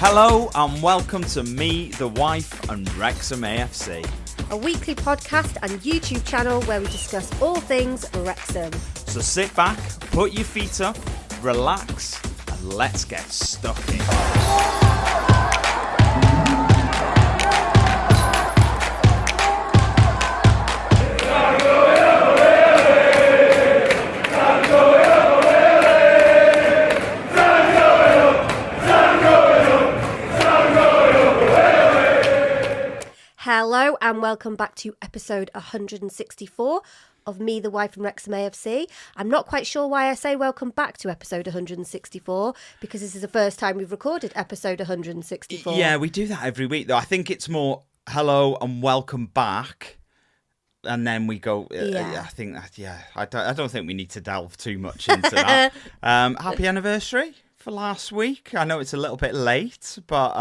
Hello and welcome to Me, the Wife and Wrexham AFC. A weekly podcast and YouTube channel where we discuss all things Wrexham. So sit back, put your feet up, relax and let's get stuck in. Hello and welcome back to episode 164 of Me, the Wife and Wrexham AFC. I'm not quite sure why I say welcome back to episode 164 because this is the first time we've recorded episode 164. Yeah, we do that every week though. I think it's more hello and welcome back. And then we go, I think that, I don't think we need to delve too much into that. Happy anniversary for last week. I know it's a little bit late, but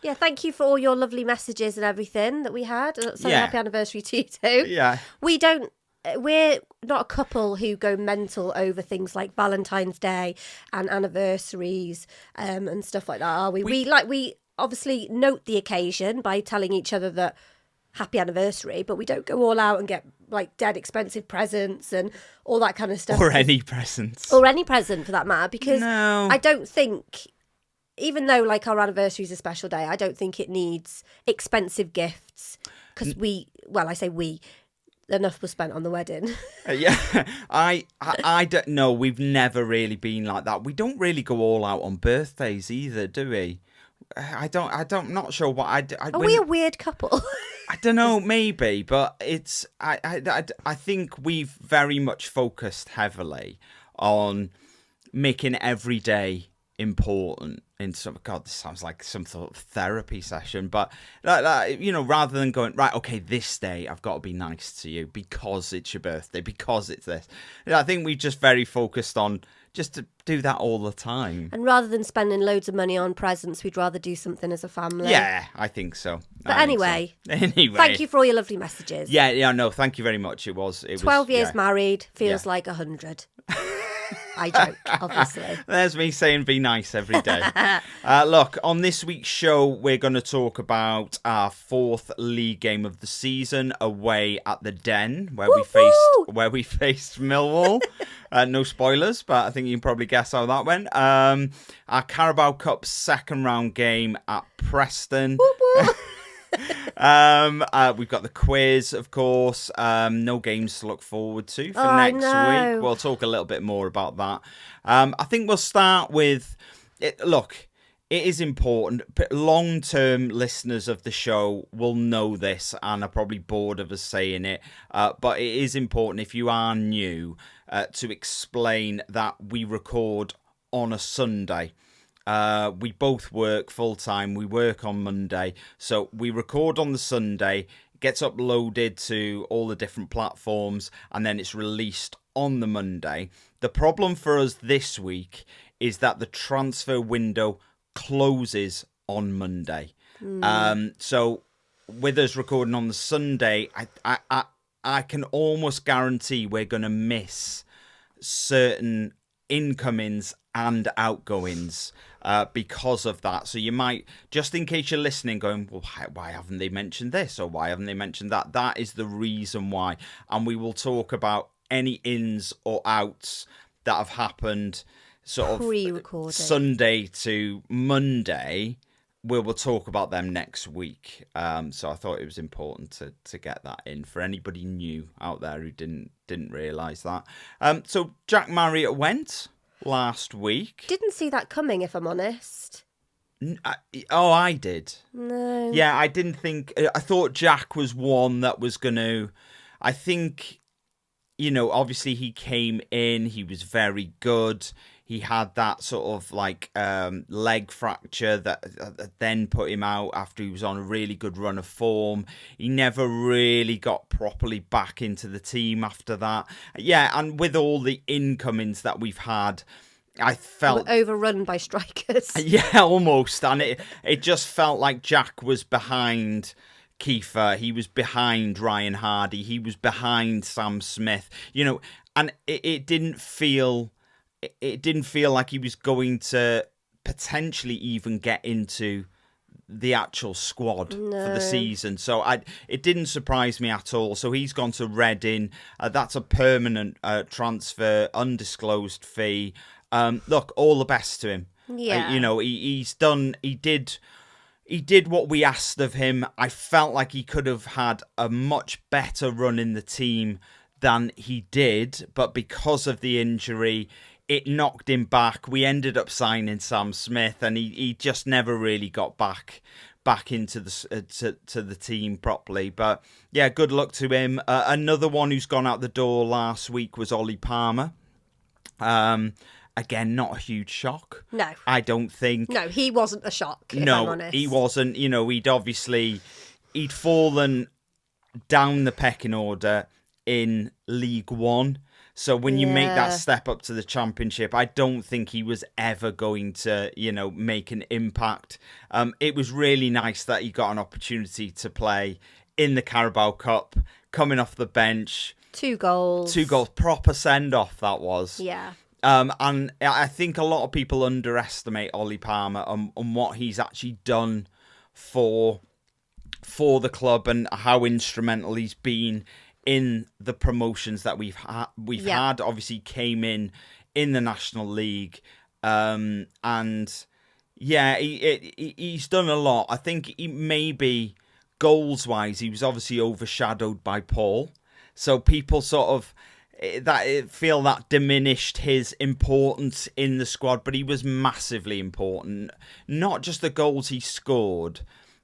yeah, thank you for all your lovely messages and everything that we had. So happy anniversary to you too. Yeah. We're not a couple who go mental over things like Valentine's Day and anniversaries and stuff like that, are we? We obviously note the occasion by telling each other that happy anniversary, but we don't go all out and get like dead expensive presents and all that kind of stuff. Or any presents. Or any present for that matter, because No. I don't think, even though like our anniversary is a special day, I don't think it needs expensive gifts because I say we, enough was spent on the wedding. Yeah, I don't know. We've never really been like that. We don't really go all out on birthdays either, do we? I'm not sure what Are we a weird couple? I don't know, maybe, but it's I think we've very much focused heavily on making every day important. God, this sounds like some sort of therapy session, but rather than going right, okay, this day I've got to be nice to you because it's your birthday, because it's this. I think we just very focused on just to do that all the time. And rather than spending loads of money on presents, we'd rather do something as a family. Yeah, I think so. But anyway, thank you for all your lovely messages. Yeah, no, thank you very much. It was 12 years married feels like 100. I joke, obviously. There's me saying be nice every day. Look, on this week's show, we're going to talk about our fourth league game of the season away at the Den, where we faced Millwall. No spoilers, but I think you can probably guess how that went. Our Carabao Cup second round game at Preston. We've got the quiz, of course. No games to look forward to for next week. We'll talk a little bit more about that. I think we'll start with it. Look, it is important. Long-term listeners of the show will know this and are probably bored of us saying it. But it is important if you are new to explain that we record on a Sunday. We both work full time. We work on Monday. So we record on the Sunday, gets uploaded to all the different platforms, and then it's released on the Monday. The problem for us this week is that the transfer window closes on Monday. So with us recording on the Sunday, I can almost guarantee we're going to miss certain incomings and outgoings because of that. So you might, just in case you're listening going, well, why haven't they mentioned this or why haven't they mentioned that? That is the reason why. And we will talk about any ins or outs that have happened sort of pre-recorded Sunday to Monday. We will talk about them next week. So I thought it was important to get that in for anybody new out there who didn't realise that. So Jack Marriott went last week. Didn't see that coming, if I'm honest. I did. No. Yeah, I didn't think. I thought Jack was one that was going to. I think, obviously he came in. He was very good. He had that sort of like leg fracture that then put him out after he was on a really good run of form. He never really got properly back into the team after that. Yeah, and with all the incomings that we've had, I felt overrun by strikers. Yeah, almost. And it just felt like Jack was behind Kiefer. He was behind Ryan Hardy. He was behind Sam Smith. And it didn't feel like he was going to potentially even get into the actual squad for the season. So it didn't surprise me at all. So he's gone to Reading. That's a permanent transfer, undisclosed fee. Look, all the best to him. Yeah. He did what we asked of him. I felt like he could have had a much better run in the team than he did, but because of the injury, it knocked him back. We ended up signing Sam Smith, and he just never really got back into the to the team properly. But yeah, good luck to him. Another one who's gone out the door last week was Ollie Palmer. Again, not a huge shock. No, I don't think. No, he wasn't a shock. If no, I'm honest. He wasn't. He'd fallen down the pecking order in League One. So when you make that step up to the Championship, I don't think he was ever going to, make an impact. It was really nice that he got an opportunity to play in the Carabao Cup, coming off the bench. 2 goals. Proper send-off, that was. Yeah. And I think a lot of people underestimate Ollie Palmer on what he's actually done for the club and how instrumental he's been in the promotions that we've had. Obviously came in the National League, and he's done a lot. I think maybe goals wise he was obviously overshadowed by Paul, so people sort of feel that diminished his importance in the squad, but he was massively important. Not just the goals he scored,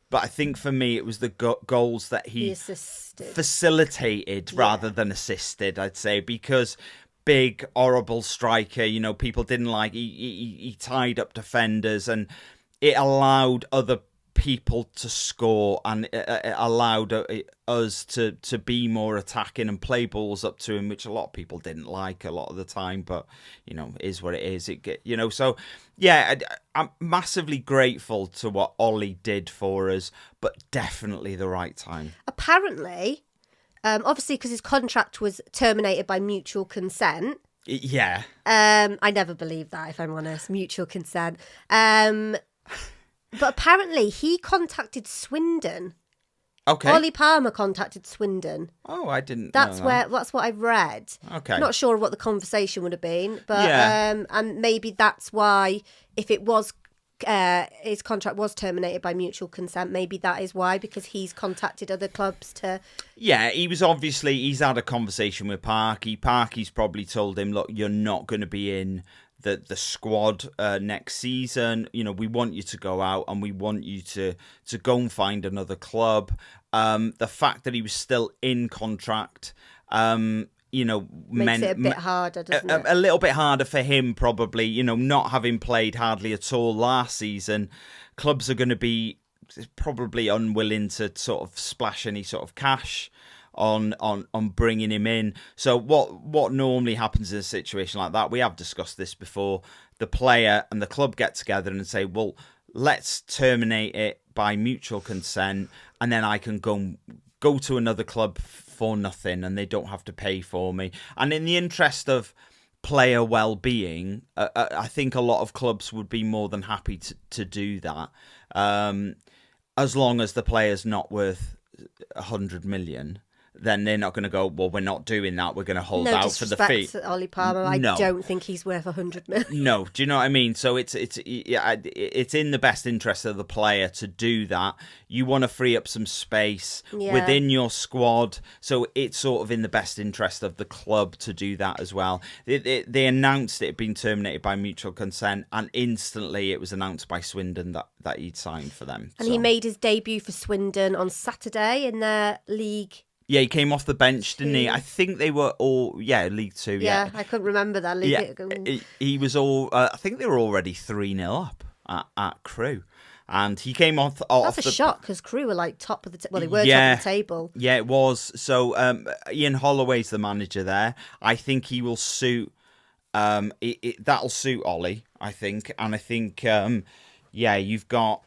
but I think for me it was the goals that he facilitated rather than assisted, I'd say, because big, horrible striker, people didn't like, he tied up defenders, and it allowed other people to score, and it allowed us to be more attacking and play balls up to him, which a lot of people didn't like a lot of the time, but is what it is. So yeah, I'm massively grateful to what Ollie did for us, but definitely the right time. Apparently, obviously because his contract was terminated by mutual consent. Yeah. I never believed that, if I'm honest. Mutual consent. But apparently he contacted Swindon. Okay. Ollie Palmer contacted Swindon. Oh, I didn't That's know that. That's what I've read. Okay. Not sure what the conversation would have been, but yeah. And maybe that's why, if it was his contract was terminated by mutual consent, maybe that is why, because he's contacted other clubs to... Yeah, he's had a conversation with Parky. Parky's probably told him, look, you're not going to be in the squad next season. We want you to go out, and we want you to go and find another club. The fact that he was still in contract, makes it a bit harder, doesn't it? A little bit harder for him, probably. Not having played hardly at all last season, clubs are going to be probably unwilling to sort of splash any sort of cash on bringing him in. So what normally happens in a situation like that, we have discussed this before, the player and the club get together and say, well, let's terminate it by mutual consent, and then I can go to another club for nothing, and they don't have to pay for me. And in the interest of player well-being, I think a lot of clubs would be more than happy to do that, as long as the player's not worth 100 million. Then they're not going to go, well, we're not doing that. We're going to hold out for the fee. No Ollie Palmer. I don't think he's worth 100 million. No, do you know what I mean? So it's in the best interest of the player to do that. You want to free up some space within your squad. So it's sort of in the best interest of the club to do that as well. They announced it had been terminated by mutual consent, and instantly it was announced by Swindon that he'd signed for them. And he made his debut for Swindon on Saturday in their League. Yeah, he came off the bench, didn't he? I think they were all, League Two. Yeah, I couldn't remember that. He was all, I think they were already 3-0 up at Crewe. And he came off That's a shock, because Crewe were like top of the they were top of the table. Yeah, it was. So Ian Holloway's the manager there. I think he will suit, that'll suit Ollie, I think. And I think, you've got...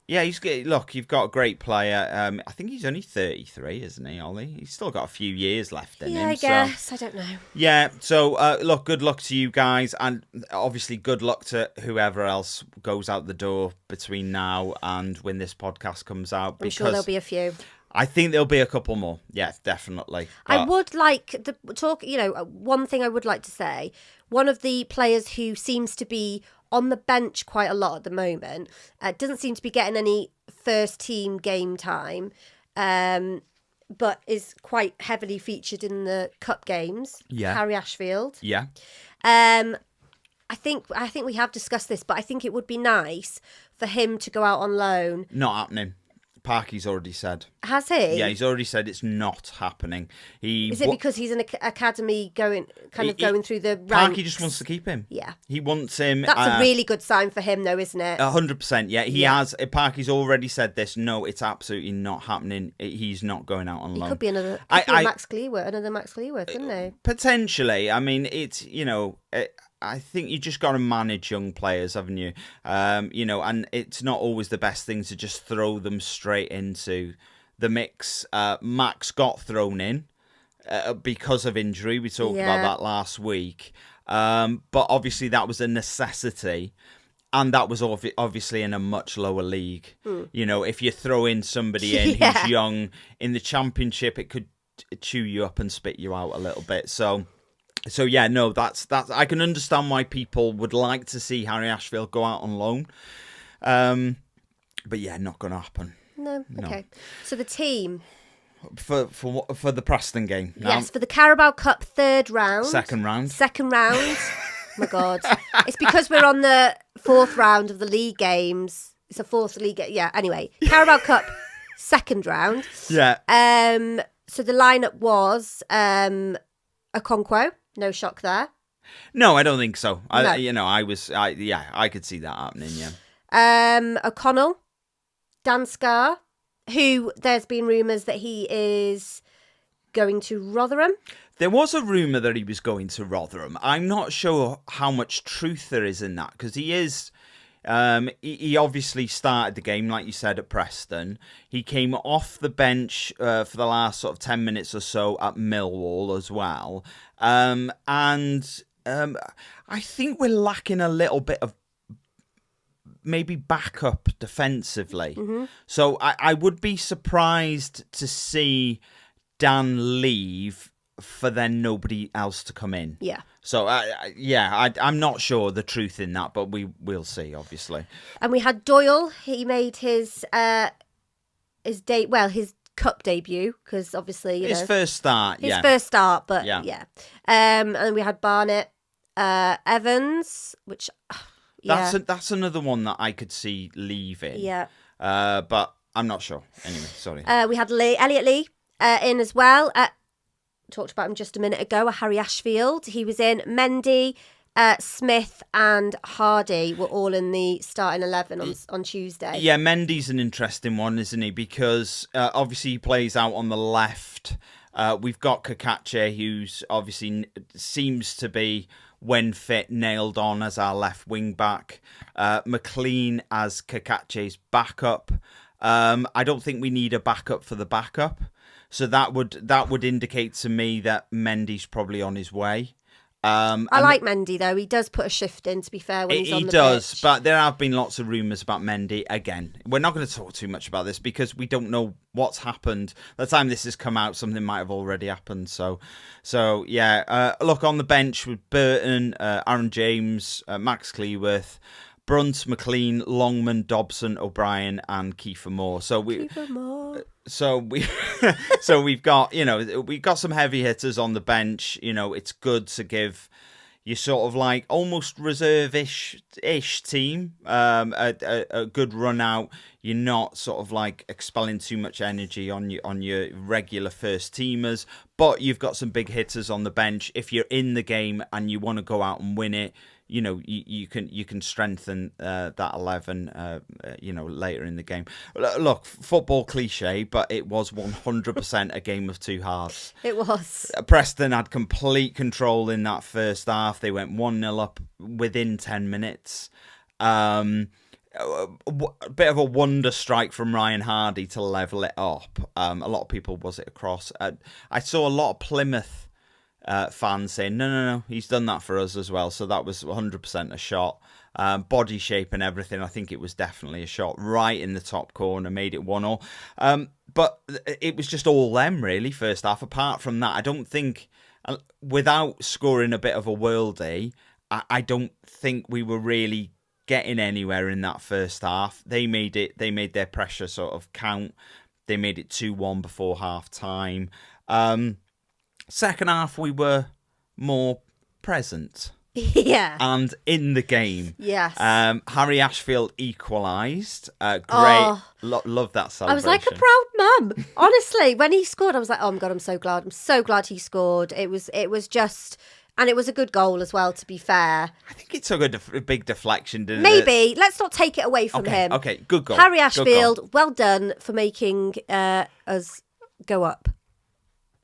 Yeah, look, you've got a great player. I think he's only 33, isn't he, Ollie? He's still got a few years left in him. Yeah, I guess. I don't know. Yeah, so look, good luck to you guys, and obviously good luck to whoever else goes out the door between now and when this podcast comes out. I'm sure there'll be a few. I think there'll be a couple more. Yeah, definitely. But I would like one thing I would like to say. One of the players who seems to be on the bench quite a lot at the moment, doesn't seem to be getting any first team game time, but is quite heavily featured in the cup games. Yeah. Harry Ashfield. Yeah. I think we have discussed this, but I think it would be nice for him to go out on loan. Not happening. Parky's already said. Has he? Yeah, he's already said it's not happening. Is it because he's an academy going through the ranks? Parky just wants to keep him. Yeah. He wants him. That's a really good sign for him, though, isn't it? 100%. Yeah, he has. Parky's already said this. No, it's absolutely not happening. He's not going out on loan. He could be Max Cleworth, couldn't he? Potentially. I mean, it's, I think you just got to manage young players, haven't you? And it's not always the best thing to just throw them straight into the mix. Max got thrown in because of injury. We talked about that last week. But obviously that was a necessity. And that was obviously in a much lower league. If you throw in somebody in who's young in the Championship, it could chew you up and spit you out a little bit. So yeah, no, that's. I can understand why people would like to see Harry Ashfield go out on loan, but yeah, not going to happen. No. Okay. So the team for the Preston game. Now, yes, for the Carabao Cup third round. Second round. Oh my God, it's because we're on the fourth round of the league games. It's a fourth league. Yeah. Anyway, Carabao Cup second round. Yeah. So the lineup was Okonkwo. No shock there. No, I don't think so. No. I could see that happening. Yeah. O'Connell, Dan Scarr, who there's been rumours that he is going to Rotherham. There was a rumour that he was going to Rotherham. I'm not sure how much truth there is in that because he is. He obviously started the game, like you said, at Preston. He came off the bench for the last sort of 10 minutes or so at Millwall as well. And I think we're lacking a little bit of maybe backup defensively. Mm-hmm. So I would be surprised to see Dan leave for then nobody else to come in. Yeah. So, I'm not sure the truth in that, but we'll see, obviously. And we had Doyle. He made his cup debut, because obviously, his first start, but yeah. And then we had Barnett, Evans, which, That's another one that I could see leaving. Yeah. But I'm not sure. Anyway, sorry. We had Elliot Lee in as well. Talked about him just a minute ago. Harry Ashfield, he was in. Mendy, Smith and Hardy were all in the starting 11 on Tuesday. Yeah, Mendy's an interesting one, isn't he? Because obviously he plays out on the left. We've got Kakache, who's obviously seems to be, when fit, nailed on as our left wing back. McLean as Kakache's backup. I don't think we need a backup for the backup. So that would indicate to me that Mendy's probably on his way. I like Mendy, though. He does put a shift in, to be fair, when he's on the pitch. He does, but there have been lots of rumours about Mendy. Again, we're not going to talk too much about this because we don't know what's happened. By the time this has come out, something might have already happened. So yeah. Look, on the bench with Burton, Aaron James, Max Cleworth, Brunt, McLean, Longman, Dobson, O'Brien, and Kiefer Moore. So we've got, we've got some heavy hitters on the bench. It's good to give you sort of like almost reserve-ish team a good run out. You're not sort of like expelling too much energy on your regular first teamers, but you've got some big hitters on the bench. If you're in the game and you want to go out and win it, you can strengthen that 11, later in the game. Look, football cliche, but it was 100% a game of two halves. It was. Preston had complete control in that first half. They went 1-0 up within 10 minutes. a bit of a wonder strike from Ryan Hardy to level it up. A lot of people was it across. I saw a lot of Plymouth fans saying, no, he's done that for us as well. So that was 100% a shot. Body shape and everything, I think it was definitely a shot right in the top corner, made it 1-1. But it was just all them, really, first half. Apart from that, I don't think, without scoring a bit of a worldie, I don't think we were really getting anywhere in that first half. They made their pressure sort of count. They made it 2-1 before half time. Second half, we were more present. Yeah. And in the game. Yes. Harry Ashfield equalised. Great. Oh, love that celebration. I was like a proud mum. Honestly, when he scored, I was like, oh my God, I'm so glad. I'm so glad he scored. It was just... And it was a good goal as well, to be fair. I think it took a big deflection, didn't it? Maybe. Let's not take it away from him. Okay, good goal. Harry Ashfield, well done for making us go up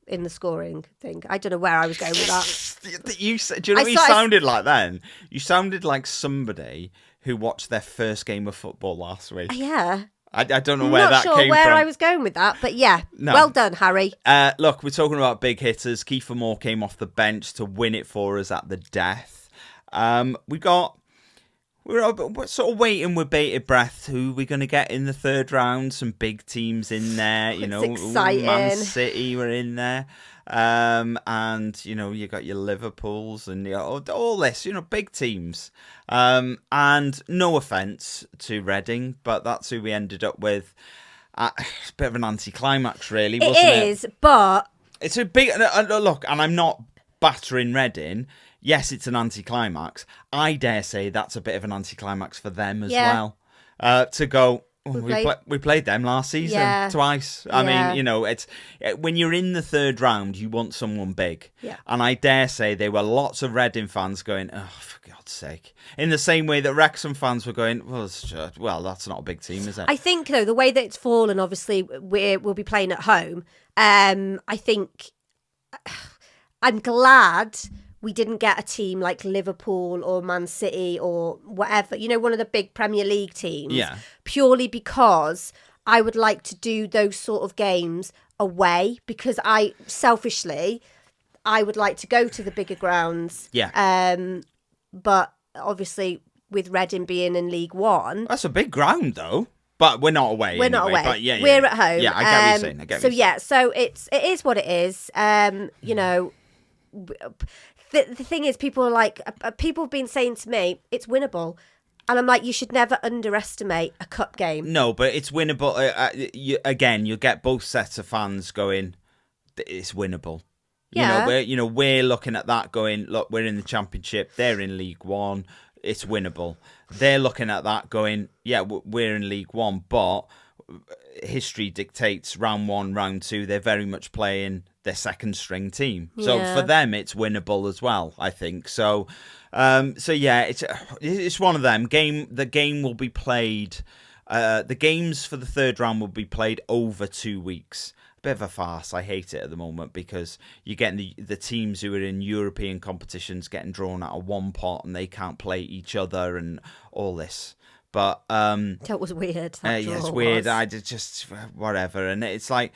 in the scoring thing. I don't know where I was going with that. Do you know what you sounded like then? You sounded like somebody who watched their first game of football last week. Yeah. I don't know where that came from. I'm not sure where I was going with that, but yeah. No. Well done, Harry. Look, we're talking about big hitters. Kiefer Moore came off the bench to win it for us at the death. We're sort of waiting with bated breath. Who are we going to get in the third round? Some big teams in there. It's exciting. Man City were in there. And, you got your Liverpools and all this, big teams. And no offence to Reading, but that's who we ended up with. It's a bit of an anticlimax, really, wasn't it? It is, but... It's a big... Look, and I'm not battering Reading. Yes, it's an anticlimax. I dare say that's a bit of an anticlimax for them as well. To go... We played them last season twice. I mean, it's when you're in the third round, you want someone big. Yeah. And I dare say there were lots of Reading fans going, oh, for God's sake. In the same way that Wrexham fans were going, well, that's not a big team, is it? I think, though, the way that it's fallen, obviously, we'll be playing at home. I think I'm glad we didn't get a team like Liverpool or Man City or whatever, one of the big Premier League teams. Yeah. Purely because I would like to do those sort of games away, because selfishly, I would like to go to the bigger grounds. Yeah. But obviously, with Reading being in League One... That's a big ground, though. But we're not away. We're not away. But we're at home. Yeah, I get what you're saying. So it is what it is. The thing is, people are like, people have been saying to me, it's winnable. And I'm like, you should never underestimate a cup game. No, but it's winnable. You'll get both sets of fans going, it's winnable. Yeah. We're looking at that going, look, we're in the Championship, they're in League One, it's winnable. They're looking at that going, yeah, we're in League One, but history dictates round one, round two, they're very much playing their second string team. So for them, it's winnable as well, I think. So it's one of them. The game will be played. The games for the third round will be played over 2 weeks. A bit of a farce. I hate it at the moment because you're getting the teams who are in European competitions getting drawn out of one pot and they can't play each other and all this. But that was weird. It's weird. I just whatever, and it's like.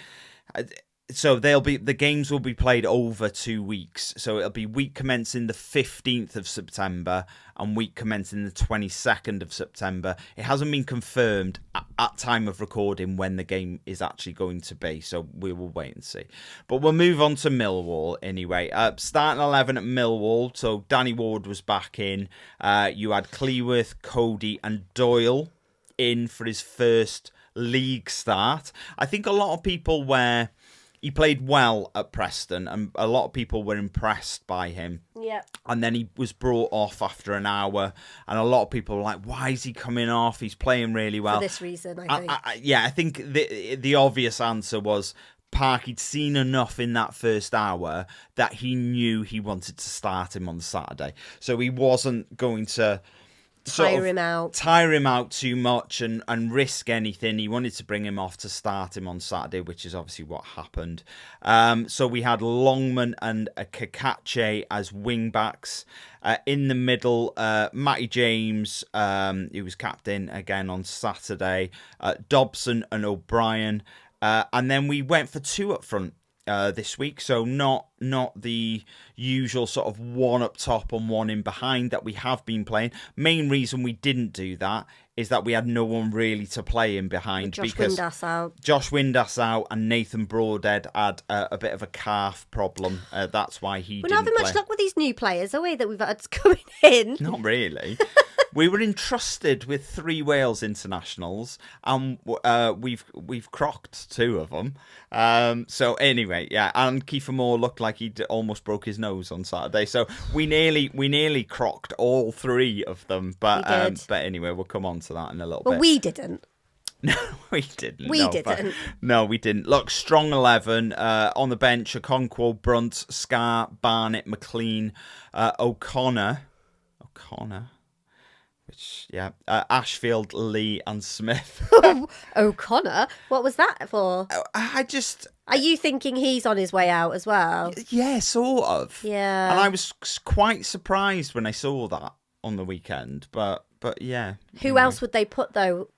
So the games will be played over 2 weeks. So it'll be week commencing the 15th of September and week commencing the 22nd of September. It hasn't been confirmed at time of recording when the game is actually going to be. So we will wait and see. But we'll move on to Millwall anyway. Starting 11 at Millwall. So Danny Ward was back in. You had Cleworth, Cody and Doyle in for his first league start. I think a lot of people he played well at Preston, and a lot of people were impressed by him. Yeah. And then he was brought off after an hour, and a lot of people were like, why is he coming off? He's playing really well. For this reason, I think. I think the obvious answer was Parky'd seen enough in that first hour that he knew he wanted to start him on Saturday. So he wasn't going to tire him out too much and risk anything. He wanted to bring him off to start him on Saturday, which is obviously what happened. So we had Longman and Kakache as wing backs. In the middle, Matty James, who was captain again on Saturday, Dobson and O'Brien. And then we went for two up front this week, so not the usual sort of one up top and one in behind that we have been playing. Main reason we didn't do that is that we had no one really to play in behind. Josh Windass out, and Nathan Broadhead had a bit of a calf problem. That's why he didn't play. We're not having much luck with these new players, are we, that we've had coming in? Not really. We were entrusted with 3 Wales internationals, and we've crocked 2 of them. So anyway, yeah, and Kiefer Moore looked like he almost broke his nose on Saturday. So we nearly crocked all 3 of them. But anyway, we'll come on to that in a little bit. Well, we didn't. No, we didn't. We didn't. No, we didn't. Look, strong 11 on the bench: Okonkwo, Brunt, Scar, Barnett, McLean, O'Connor. Ashfield, Lee and Smith. O'Connor? What was that for? Are you thinking he's on his way out as well? Yeah, sort of. Yeah. And I was quite surprised when I saw that on the weekend, but yeah. Who else would they put, though?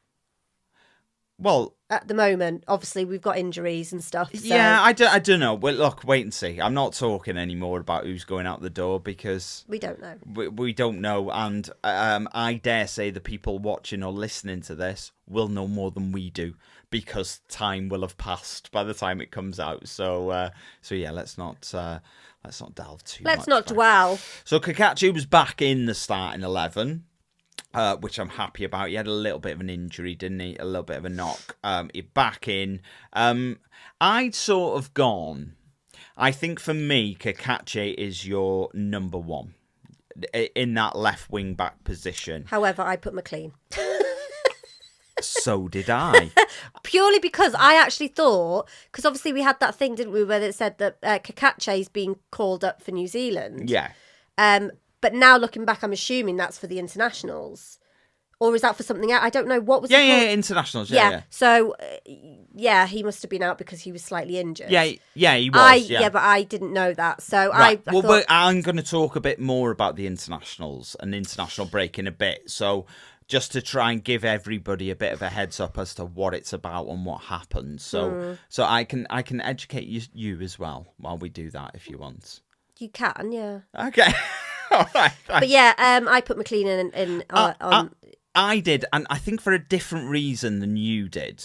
Well, at the moment, obviously, we've got injuries and stuff. So. Yeah, I don't know. Well, look, wait and see. I'm not talking anymore about who's going out the door because... We don't know. We don't know. And I dare say the people watching or listening to this will know more than we do because time will have passed by the time it comes out. So yeah, let's not delve too much. Let's not dwell. So Kakachi was back in the starting 11. Which I'm happy about. He had a little bit of an injury, didn't he? A little bit of a knock. He's back in. I'd sort of gone. I think for me, Kakache is your number 1 in that left wing back position. However, I put McLean. So did I. Purely because I actually thought, because obviously we had that thing, didn't we, where it said that Kakache's being called up for New Zealand. Yeah. But now looking back, I'm assuming that's for the internationals. Or is that for something else? I don't know. What was it called? Yeah, internationals. Yeah. So, he must have been out because he was slightly injured. Yeah, he was. Yeah, but I didn't know that. So right. I thought... I'm going to talk a bit more about the internationals and international break in a bit. So just to try and give everybody a bit of a heads up as to what it's about and what happens. So I can educate you as well while we do that if you want. You can, yeah. Okay. All right. But yeah, I put McLean in on. I did, and I think for a different reason than you did,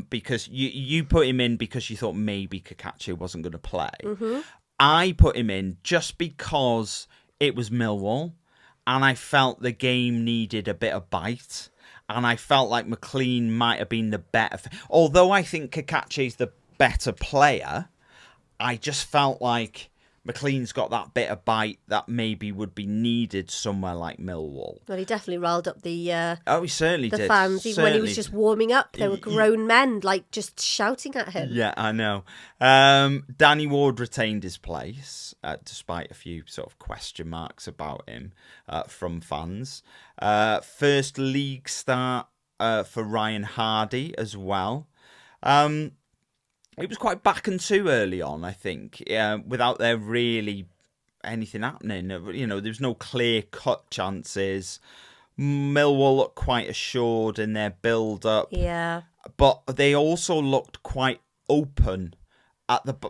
because you put him in because you thought maybe Kakache wasn't going to play. Mm-hmm. I put him in just because it was Millwall, and I felt the game needed a bit of bite, and I felt like McLean might have been the better. Although I think Kakache's the better player, I just felt like McLean's got that bit of bite that maybe would be needed somewhere like Millwall. Well, he definitely riled up the he certainly did. fans. Even when he was just warming up, there were grown men like just shouting at him. Yeah, I know. Danny Ward retained his place despite a few sort of question marks about him from fans. First league start for Ryan Hardy as well. It was quite back and two early on, I think, without there really anything happening. You know, there was no clear-cut chances. Millwall looked quite assured in their build-up. Yeah. But they also looked quite open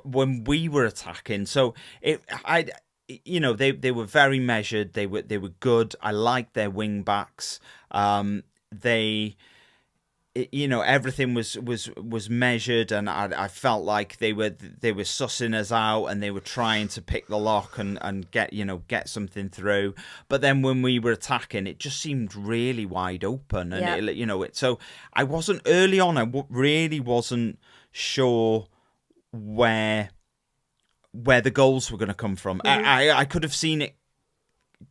when we were attacking. So they were very measured. They were good. I liked their wing-backs. Everything was measured, and I felt like they were sussing us out, and they were trying to pick the lock and get something through. But then when we were attacking, it just seemed really wide open, and so I wasn't early on. I really wasn't sure where the goals were going to come from. Mm-hmm. I could have seen it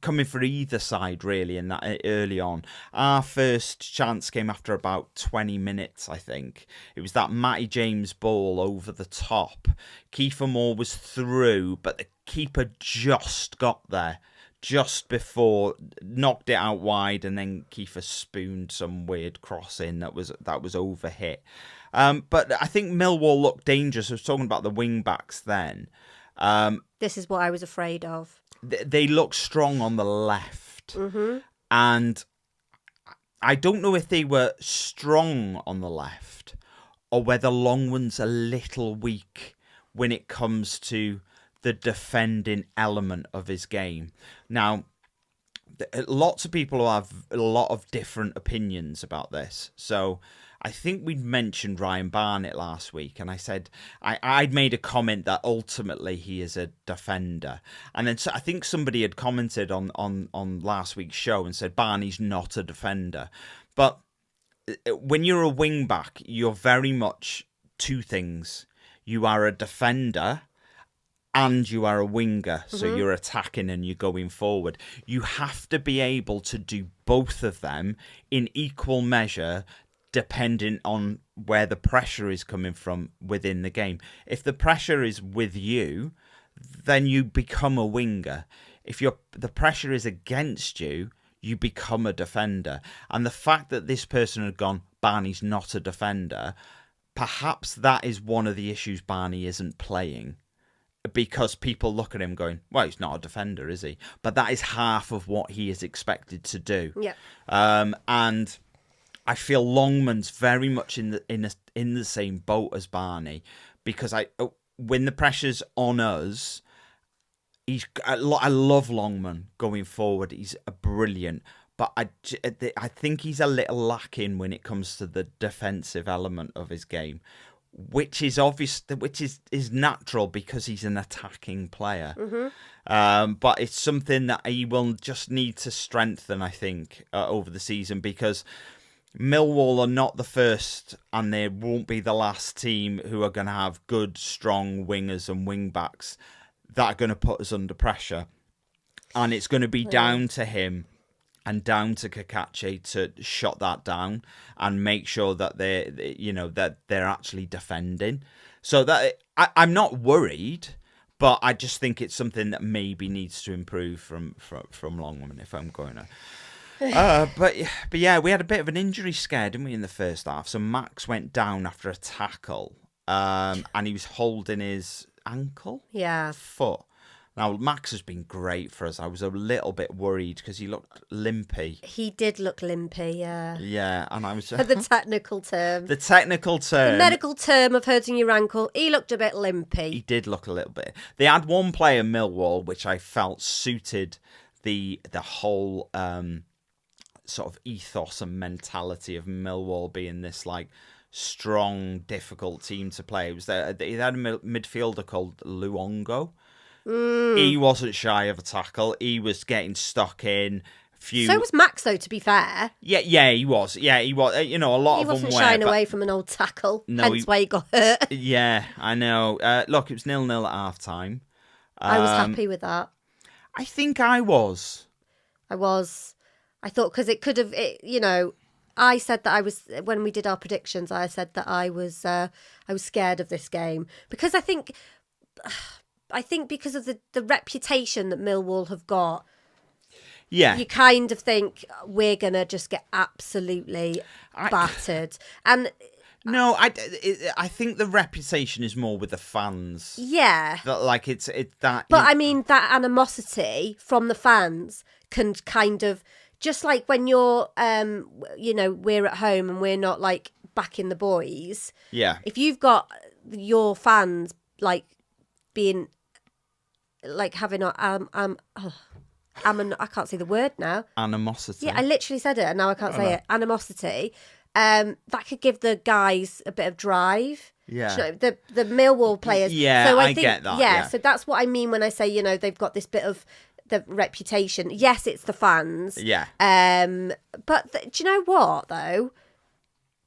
coming for either side, really, in that early on. Our first chance came after about 20 minutes, I think. It was that Matty James ball over the top. Kiefer Moore was through, but the keeper just got there. just before, knocked it out wide, and then Kiefer spooned some weird cross in that was overhit. But I think Millwall looked dangerous. I was talking about the wing backs then. This is what I was afraid of. They look strong on the left, and I don't know if they were strong on the left or whether Longman's a little weak when it comes to the defending element of his game. Now, lots of people have a lot of different opinions about this. So I think we mentioned Ryan Barnett last week, and I said I'd made a comment that ultimately he is a defender. And then I think somebody had commented on last week's show and said Barney's not a defender. But when you're a wing back, you're very much two things. You are a defender and you are a winger, so you're attacking and you're going forward. You have to be able to do both of them in equal measure, depending on where the pressure is coming from within the game. If the pressure is with you, then you become a winger. If the pressure is against you, you become a defender. And the fact that this person had gone, Barney's not a defender, perhaps that is one of the issues Barney isn't playing. Because people look at him going, well, he's not a defender, is he? But that is half of what he is expected to do. Yeah. And I feel Longman's very much in the same boat as Barney, because when the pressure's on us, I love Longman going forward. He's brilliant, but I think he's a little lacking when it comes to the defensive element of his game, which is obvious, which is natural because he's an attacking player. But it's something that he will just need to strengthen, I think, over the season, because Millwall are not the first and they won't be the last team who are going to have good, strong wingers and wing backs that are going to put us under pressure. And it's going to be down to him and down to Kakache to shut that down and make sure that they're actually defending. So that I'm not worried, but I just think it's something that maybe needs to improve from Longman if I'm going to. But yeah, we had a bit of an injury scare, didn't we, in the first half? So Max went down after a tackle, and he was holding his foot. Now, Max has been great for us. I was a little bit worried because he looked limpy. He did look limpy, yeah. Yeah, and I was... The technical term. The technical term. The medical term of hurting your ankle. He looked a bit limpy. He did look a little bit. They had one player, Millwall, which I felt suited the whole sort of ethos and mentality of Millwall being this, like, strong, difficult team to play. It was they had a midfielder called Luongo. He wasn't shy of a tackle. He was getting stuck in. So was Max, though, to be fair. Yeah, he was. Yeah, he was. A lot of them were. He wasn't shying away from an old tackle. No, hence why he got hurt. Yeah, I know. Look, it was 0-0 at half-time. I was happy with that. I think I was. I thought, because it could have, I said that when we did our predictions, I said that I was scared of this game. Because I think because of the reputation that Millwall have got, yeah, you kind of think we're going to just get absolutely battered. And no, I think the reputation is more with the fans. Yeah. Like it's that. But I mean, that animosity from the fans can kind of, just like when you're, we're at home and we're not like backing the boys. Yeah. If you've got your fans like being, like having I can't say the word now. Animosity. Yeah, I literally said it and now I can't say it. Animosity. That could give the guys a bit of drive. Yeah. The Millwall players. Yeah, so I get that. Yeah, so that's what I mean when I say, they've got this bit of the reputation. Yes, it's the fans. Yeah. But do you know what, though?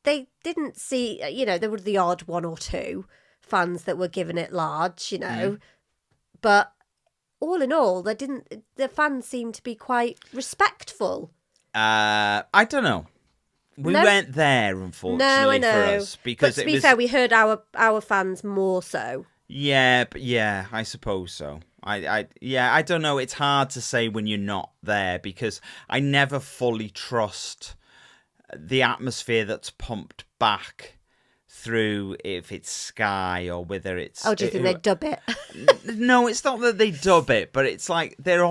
They didn't see, there were the odd one or two fans that were giving it large, But all in all, the fans seemed to be quite respectful. I don't know. We weren't there, unfortunately, for us. Because but to be fair, we heard our fans more so. Yeah, but I suppose so. I don't know. It's hard to say when you're not there because I never fully trust the atmosphere that's pumped back through, if it's Sky or whether it's... Oh, do you think they dub it? No, it's not that they dub it, but it's like they're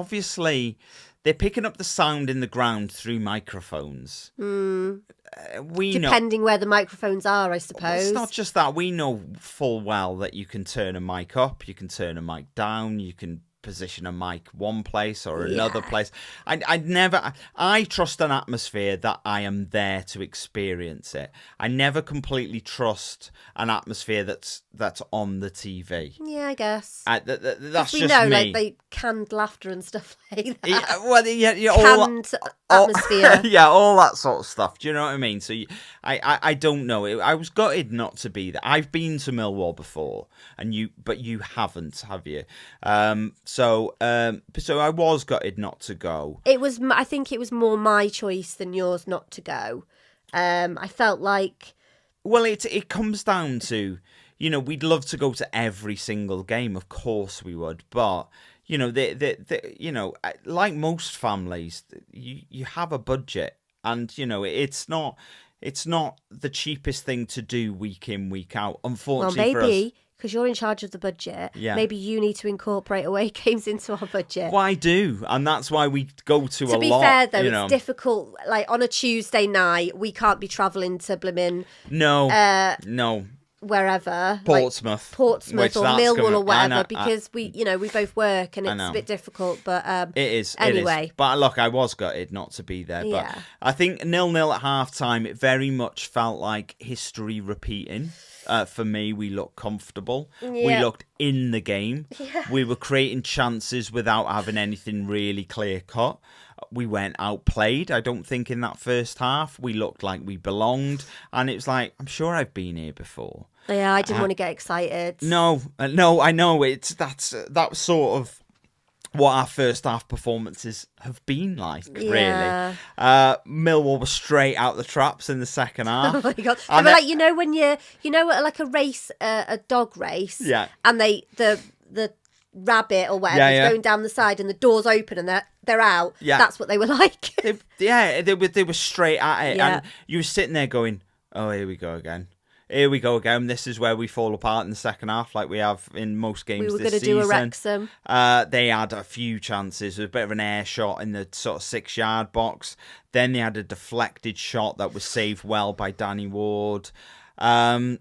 picking up the sound in the ground through microphones. Depending where the microphones are, I suppose. It's not just that. We know full well that you can turn a mic up, you can turn a mic down, you can position a mic one place or another place. I trust an atmosphere that I am there to experience it. I never completely trust an atmosphere that's on the TV. Yeah, I guess. That's we just know, me. like, they canned laughter and stuff like that. Canned atmosphere. Yeah, all that sort of stuff. Do you know what I mean? So I don't know. I was gutted not to be there. I've been to Millwall before, but you haven't, have you? So I was gutted not to go. I think it was more my choice than yours not to go. I felt like... Well, it comes down to, we'd love to go to every single game. Of course we would. But, like most families, you have a budget. And, it's not the cheapest thing to do week in, week out. Unfortunately for us... Because you're in charge of the budget, yeah. Maybe you need to incorporate away games into our budget. Well, I do, and that's why we go to a lot. To be fair, though, it's difficult. Like, on a Tuesday night, we can't be travelling to Blimmin... No. Wherever. Portsmouth. Or Millwall or whatever, because we both work, and it's a bit difficult, but... it is. Anyway. It is. But, look, I was gutted not to be there, but I think 0-0 at half-time, it very much felt like history repeating. For me, we looked comfortable. We looked in the game. We were creating chances without having anything really clear-cut. We went outplayed, I don't think, in that first half. We looked like we belonged. And it was like, I'm sure I've been here before. Yeah, I didn't want to get excited. No, I know. That's sort of what our first half performances have been like, really. Millwall was straight out the traps in the second half. Oh my god! And like, when like a race, a dog race, and the rabbit or whatever is going down the side, and the doors open and they're out. Yeah, that's what they were like. they were straight at it, and you were sitting there going, "Oh, here we go again." Here we go again. This is where we fall apart in the second half, like we have in most games this season. We were going to do a Wrexham. They had a few chances. There was a bit of an air shot in the sort of 6-yard box. Then they had a deflected shot that was saved well by Danny Ward. There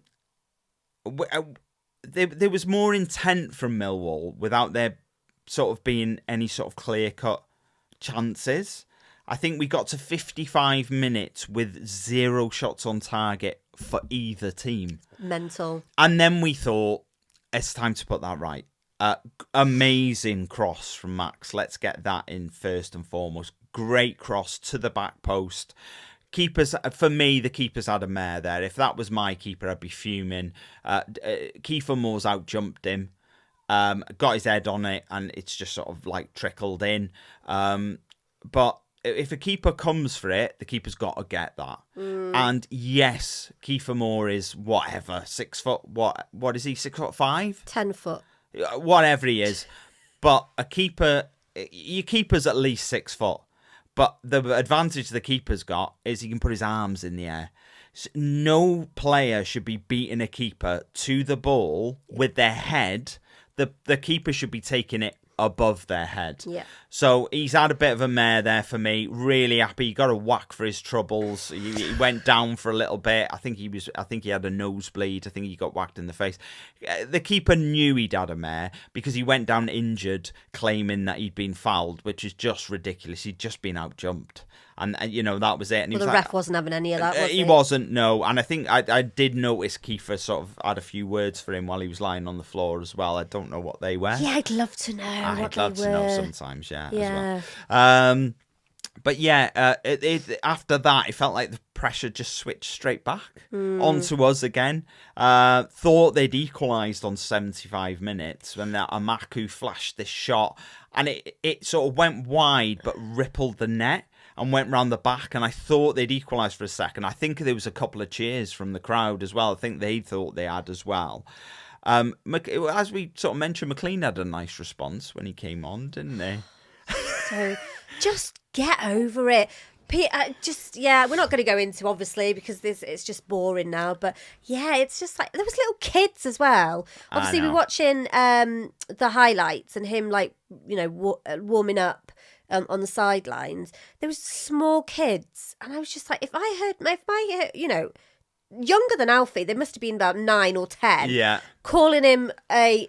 was more intent from Millwall without there sort of being any sort of clear-cut chances. I think we got to 55 minutes with 0 shots on target for either team. Mental. And then we thought, it's time to put that right. Amazing cross from Max. Let's get that in first and foremost. Great cross to the back post. Keepers, for me, the keepers had a mare there. If that was my keeper, I'd be fuming. Kiefer Moore's out-jumped him. Got his head on it, and it's just sort of like trickled in. But if a keeper comes for it, the keeper's got to get that. And yes, Kiefer Moore is whatever, 6 foot. What is he? 6'5"? 10 foot. Whatever he is. But a keeper, your keeper's at least 6 foot. But the advantage the keeper's got is he can put his arms in the air. No player should be beating a keeper to the ball with their head. The keeper should be taking it above their head. Yeah. So he's had a bit of a mare there for me. Really happy. He got a whack for his troubles. He went down for a little bit. I think he had a nosebleed. I think he got whacked in the face. The keeper knew he'd had a mare because he went down injured, claiming that he'd been fouled, which is just ridiculous. He'd just been out jumped. And that was it. And the ref wasn't having any of that, was he? He wasn't, no. And I think I did notice Kiefer sort of had a few words for him while he was lying on the floor as well. I don't know what they were. Yeah, I'd love to know. I'd love to know sometimes, as well. But yeah, after that, it felt like the pressure just switched straight back onto us again. Thought they'd equalised on 75 minutes when Amaku flashed this shot. And it sort of went wide but rippled the net and went round the back, and I thought they'd equalise for a second. I think there was a couple of cheers from the crowd as well. I think they thought they had as well. As we sort of mentioned, McLean had a nice response when he came on, didn't he? So just get over it. We're not going to go into, obviously, because it's just boring now. But yeah, it's just like there was little kids as well. Obviously, we're watching the highlights and him warming up on the sidelines. There was small kids, and I was just like, if I heard, younger than Alfie, they must have been about 9 or 10. Yeah, calling him an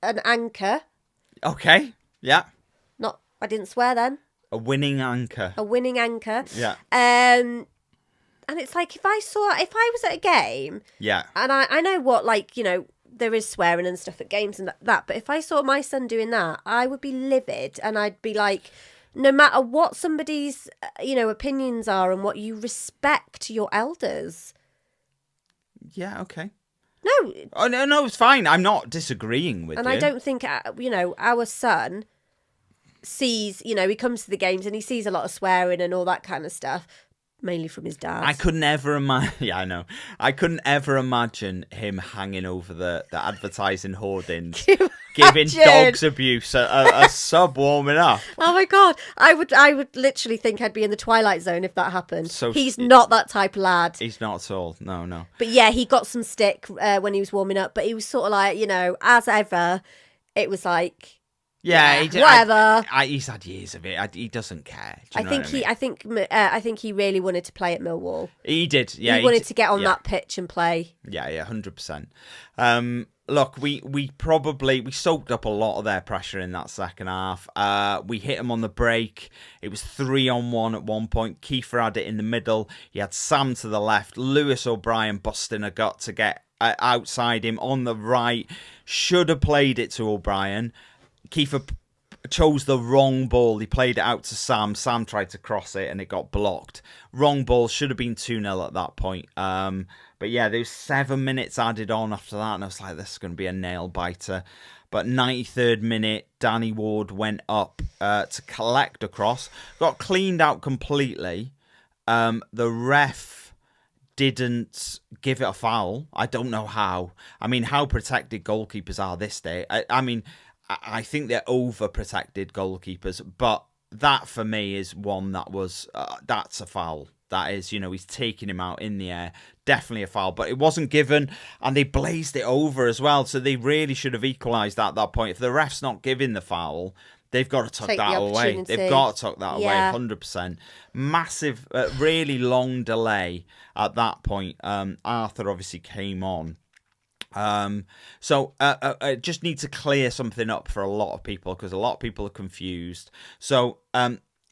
anchor. Okay. Yeah. I didn't swear then. A winning anchor. Yeah. And it's like, if I was at a game. Yeah. And I know what, there is swearing and stuff at games and that. But if I saw my son doing that, I would be livid. And I'd be like, no matter what somebody's, opinions are and what you respect your elders. Yeah, okay. No. Oh, no, it's fine. I'm not disagreeing with you. And I don't think, our son sees, he comes to the games and he sees a lot of swearing and all that kind of stuff, mainly from his dad. I could never imagine. Yeah, I know. I couldn't ever imagine him hanging over the advertising hoardings, giving dogs abuse, a sub warming up. Oh my God, I would literally think I'd be in the Twilight Zone if that happened. So he's not that type of lad. He's not at all. No. But yeah, he got some stick when he was warming up, but he was sort of like, as ever, it was like. Yeah, whatever. He's had years of it. He doesn't care. I think he really wanted to play at Millwall. He did. Yeah, he wanted to get on that pitch and play. Yeah, 100%. Look, we soaked up a lot of their pressure in that second half. We hit them on the break. It was 3-on-1 at one point. Kiefer had it in the middle. He had Sam to the left. Lewis O'Brien busting a gut to get outside him on the right. Should have played it to O'Brien. Kiefer chose the wrong ball. He played it out to Sam. Sam tried to cross it and it got blocked. Wrong ball. Should have been 2-0 at that point. But yeah, there was 7 minutes added on after that. And I was like, this is going to be a nail biter. But 93rd minute, Danny Ward went up to collect a cross. Got cleaned out completely. The ref didn't give it a foul. I don't know how. I mean, how protected goalkeepers are this day. I think they're overprotected goalkeepers, but that for me is one that was, that's a foul. That is, he's taking him out in the air. Definitely a foul, but it wasn't given, and they blazed it over as well, so they really should have equalised at that point. If the ref's not giving the foul, they've got to tuck that away. They've got to tuck that away, 100%. Massive, really long delay at that point. Arthur obviously came on. So I just need to clear something up for a lot of people because a lot of people are confused. So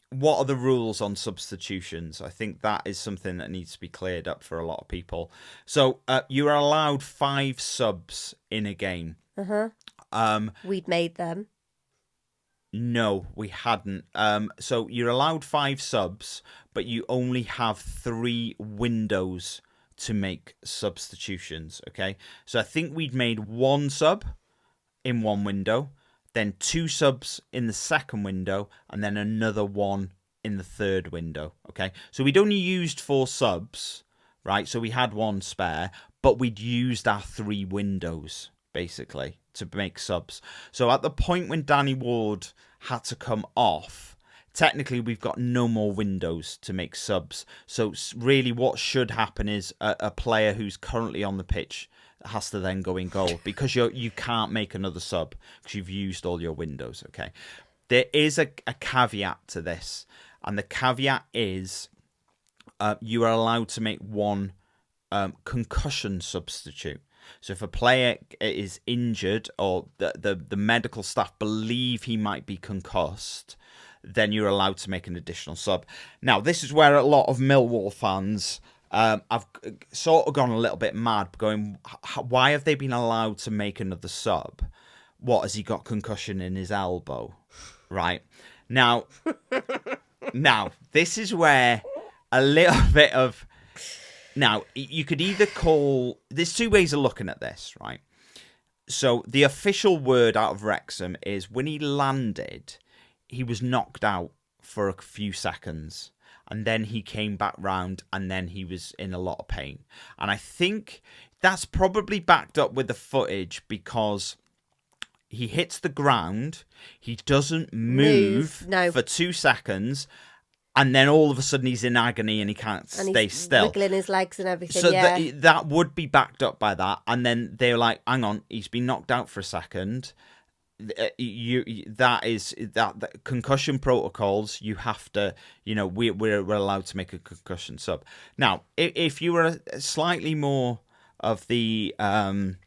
what are the rules on substitutions? I think that is something that needs to be cleared up for a lot of people. So you are allowed 5 subs in a game. We'd made them. No, we hadn't. So you're allowed 5 subs, but you only have 3 windows to make substitutions, okay? So I think we'd made 1 sub in 1 window, then 2 subs in the second window, and then another 1 in the third window, okay? So we'd only used 4 subs, right? So we had 1 spare, but we'd used our 3 windows, basically, to make subs. So at the point when Danny Ward had to come off, technically, we've got no more windows to make subs. So really what should happen is a player who's currently on the pitch has to then go in goal because you can't make another sub because you've used all your windows, okay? There is a caveat to this, and the caveat is you are allowed to make 1 concussion substitute. So if a player is injured or the medical staff believe he might be concussed, then you're allowed to make an additional sub. Now, this is where a lot of Millwall fans have sort of gone a little bit mad, going, why have they been allowed to make another sub? What, has he got concussion in his elbow? Right. Now, this is where a little bit of... Now, you could either call... There's 2 ways of looking at this, right? So the official word out of Wrexham is when he landed... He was knocked out for a few seconds and then he came back round and then he was in a lot of pain. And I think that's probably backed up with the footage because he hits the ground, he doesn't move for 2 seconds, and then all of a sudden he's in agony and he can't stay still. Wiggling his legs and everything, so that would be backed up by that. And then they're like, hang on, he's been knocked out for a second. That concussion protocols, you have to, we're allowed to make a concussion sub. Now, if you were slightly more of the on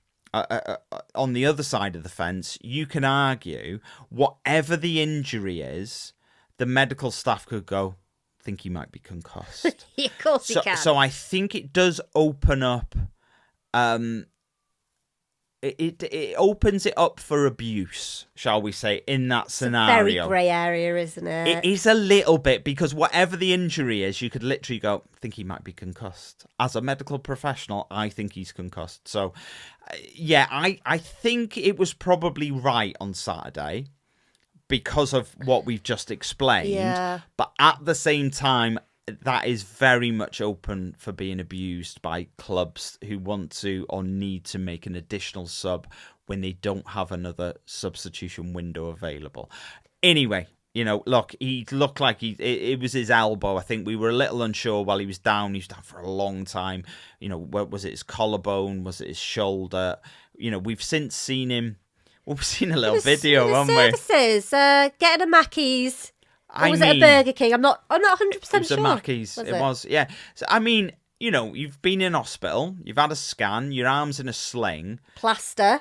the other side of the fence, you can argue whatever the injury is, the medical staff could go, think he might be concussed. Of course he can. So I think it does open up. It opens it up for abuse, shall we say, in that scenario. It's a very grey area, isn't it? It is a little bit, because whatever the injury is, you could literally go, think he might be concussed. As a medical professional, I think he's concussed. So, yeah, I think it was probably right on Saturday because of what we've just explained. Yeah. But at the same time, that is very much open for being abused by clubs who want to or need to make an additional sub when they don't have another substitution window available. Anyway, look, he looked like it was his elbow. I think we were a little unsure while he was down. He was down for a long time. What was it, his collarbone? Was it his shoulder? We've since seen him. We've seen a little video, haven't we? Services, getting a Mackey's. Or was it a Burger King? I'm not 100% sure. It was a Mackey's. It was, yeah. So, I mean, you've been in hospital, you've had a scan, your arm's in a sling. Plaster.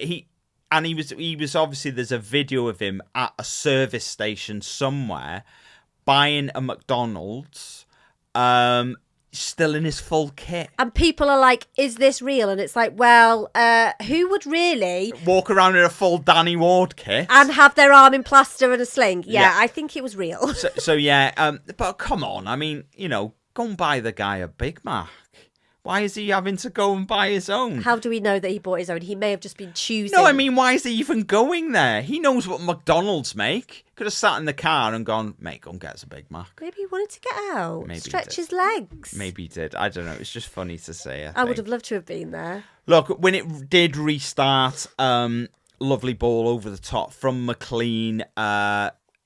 He was obviously, there's a video of him at a service station somewhere buying a McDonald's, still in his full kit. And people are like, is this real? And it's like, well, who would really walk around in a full Danny Ward kit and have their arm in plaster and a sling? Yeah. I think it was real. So yeah, but come on, I mean, go and buy the guy a Big Mac. Why is he having to go and buy his own? How do we know that he bought his own? He may have just been choosing. No, I mean, why is he even going there? He knows what McDonald's make. Could have sat in the car and gone, mate, go and get us a Big Mac. Maybe he wanted to get out. Maybe stretch his legs. Maybe he did. I don't know. It's just funny to say. I would have loved to have been there. Look, when it did restart, lovely ball over the top from McLean.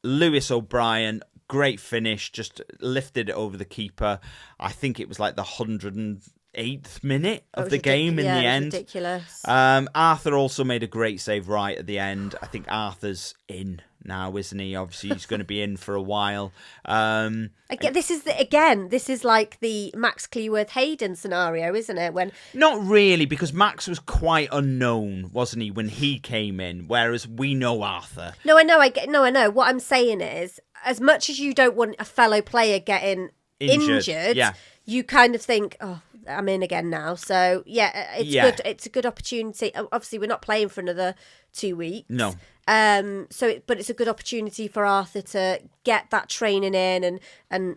Lewis O'Brien, great finish, just lifted it over the keeper. I think it was like the 108th minute of the game in the end. Ridiculous. Arthur also made a great save right at the end. I think Arthur's in now, isn't he? Obviously, he's going to be in for a while. This is like the Max Cleworth-Hayden scenario, isn't it? When not really, because Max was quite unknown, wasn't he, when he came in? Whereas we know Arthur. No, I know. I know. What I'm saying is, as much as you don't want a fellow player getting injured, you kind of think, oh, I'm in again now. So yeah, it's good. It's a good opportunity. Obviously, we're not playing for another 2 weeks. No. But it's a good opportunity for Arthur to get that training in and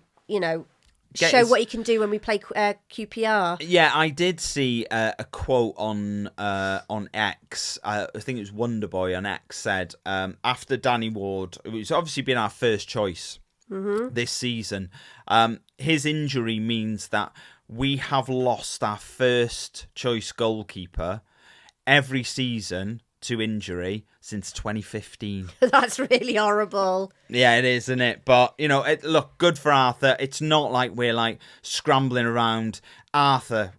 show what he can do when we play QPR. Yeah, I did see a quote on X. I think it was Wonderboy on X said after Danny Ward, it's obviously been our first choice this season. His injury means that we have lost our first choice goalkeeper every season to injury since 2015. That's really horrible. Yeah, it is, isn't it? But, look, good for Arthur. It's not like we're scrambling around. Arthur,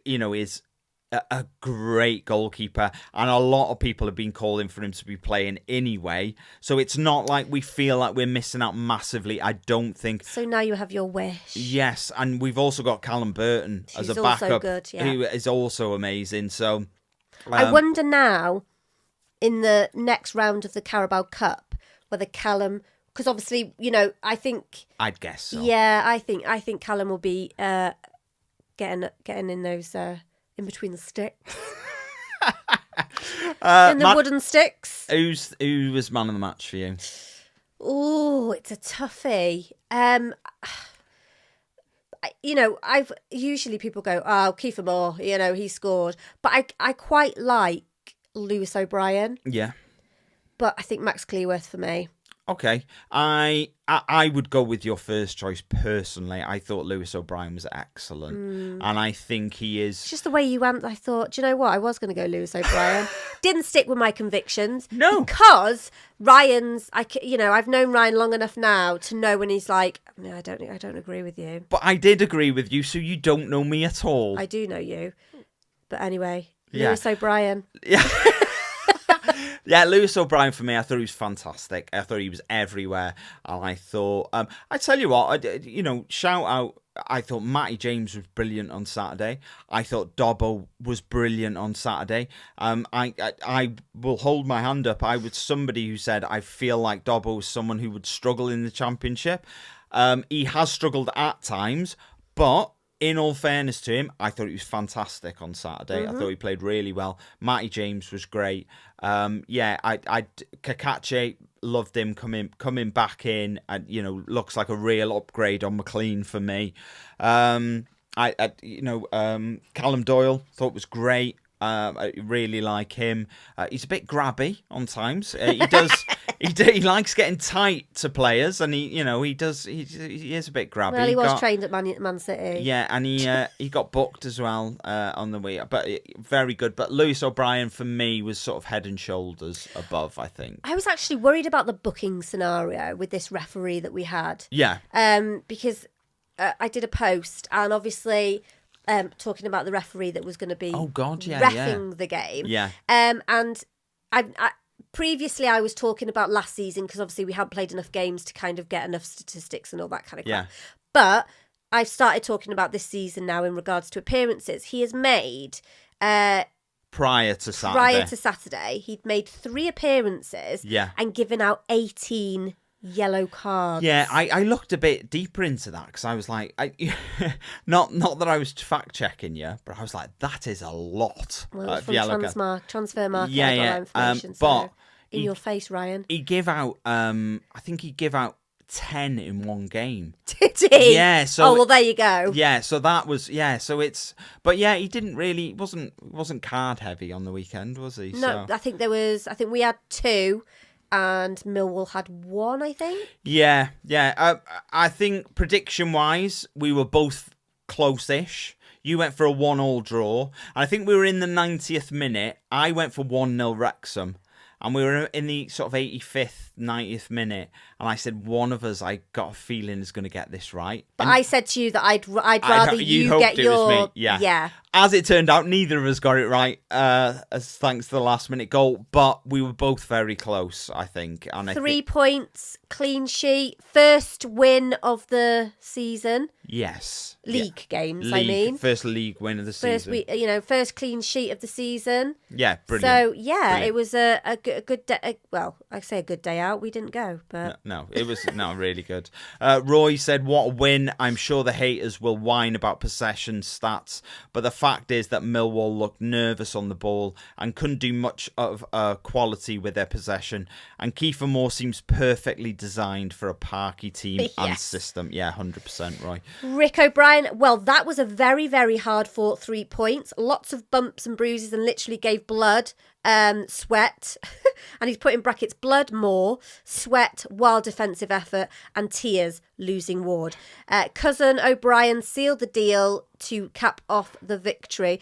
is a great goalkeeper, and a lot of people have been calling for him to be playing anyway. So it's not like we feel like we're missing out massively, I don't think. So now you have your wish. Yes, and we've also got Callum Burton as a backup, who is also amazing. So I wonder now, in the next round of the Carabao Cup, whether Callum, because obviously, I think I'd guess so. Yeah, I think Callum will be getting in those in between the sticks, in the wooden sticks. Who was man of the match for you? Oh, it's a toughie. I've usually people go, oh, Kiefer Moore, he scored, but I quite like Lewis O'Brien. Yeah. But I think Max Cleworth for me. Okay. I would go with your first choice personally. I thought Lewis O'Brien was excellent. And I think he is... It's just the way you went, I thought, do you know what? I was going to go Lewis O'Brien. Didn't stick with my convictions. No. Because Ryan's, I've known Ryan long enough now to know when he's like, no, I don't agree with you. But I did agree with you, so you don't know me at all. I do know you. But anyway, Lewis O'Brien. Yeah. Yeah, Lewis O'Brien for me, I thought he was fantastic. I thought he was everywhere. And I thought, I tell you what, shout out, I thought Matty James was brilliant on Saturday. I thought Dobbo was brilliant on Saturday. I will hold my hand up. I was somebody who said, I feel like Dobbo was someone who would struggle in the Championship. He has struggled at times, but... in all fairness to him, I thought he was fantastic on Saturday. I thought he played really well. Matty James was great. Kakache, loved him coming back in. And, looks like a real upgrade on McLean for me. Callum Doyle, thought was great. I really like him. He's a bit grabby on times. He does. He likes getting tight to players, and he is a bit grabby. Well, he was trained at Man City. Yeah, and he got booked as well on the way. But very good. But Lewis O'Brien for me was sort of head and shoulders above, I think. I was actually worried about the booking scenario with this referee that we had. Yeah. Because I did a post, and obviously. Talking about the referee that was going to be reffing the game. Yeah. And I previously I was talking about last season because obviously we hadn't played enough games to kind of get enough statistics and all that kind of crap. Yeah. But I've started talking about this season now in regards to appearances. He has made... Prior to Saturday, he'd made 3 appearances and given out 18 yellow cards. Yeah, I looked a bit deeper into that because I was like, not that I was fact checking you, but I was like, that is a lot. Well, from transfer market, yeah, I got that information. But in your face, Ryan. He gave out, I think he gave out 10 in one game. Did he? Yeah. So well, there you go. Yeah. So that was So it's, but yeah, he didn't really wasn't card heavy on the weekend, was he? No, so. I think we had 2. And Millwall had 1, I think. Yeah. I think prediction-wise, we were both close-ish. You went for a 1-1 draw. And I think we were in the 90th minute. I went for 1-0 Wrexham. And we were in the sort of 85th, 90th minute. And I said, one of us, I got a feeling, is going to get this right. But I said to you that I'd rather you get your... Me. Yeah. As it turned out, neither of us got it right, as thanks to the last-minute goal. But we were both very close, I think. And 3 points, clean sheet, first win of the season. Yes. League games, I mean. First league win of the season. First clean sheet of the season. Yeah, brilliant. So, brilliant. It was a good day. Well, I say a good day out. We didn't go, but... No, it was really good. Roy said, what a win. I'm sure the haters will whine about possession stats, but the fact is that Millwall looked nervous on the ball and couldn't do much of quality with their possession. And Kiefer Moore seems perfectly designed for a Parky team and system. Yeah, 100%, Roy. Rick O'Brien, well, that was a very, very hard-fought 3 points. Lots of bumps and bruises and literally gave blood, sweat, and he's put in brackets, blood more, sweat, wild defensive effort, and tears, losing Ward. Cousin O'Brien sealed the deal to cap off the victory.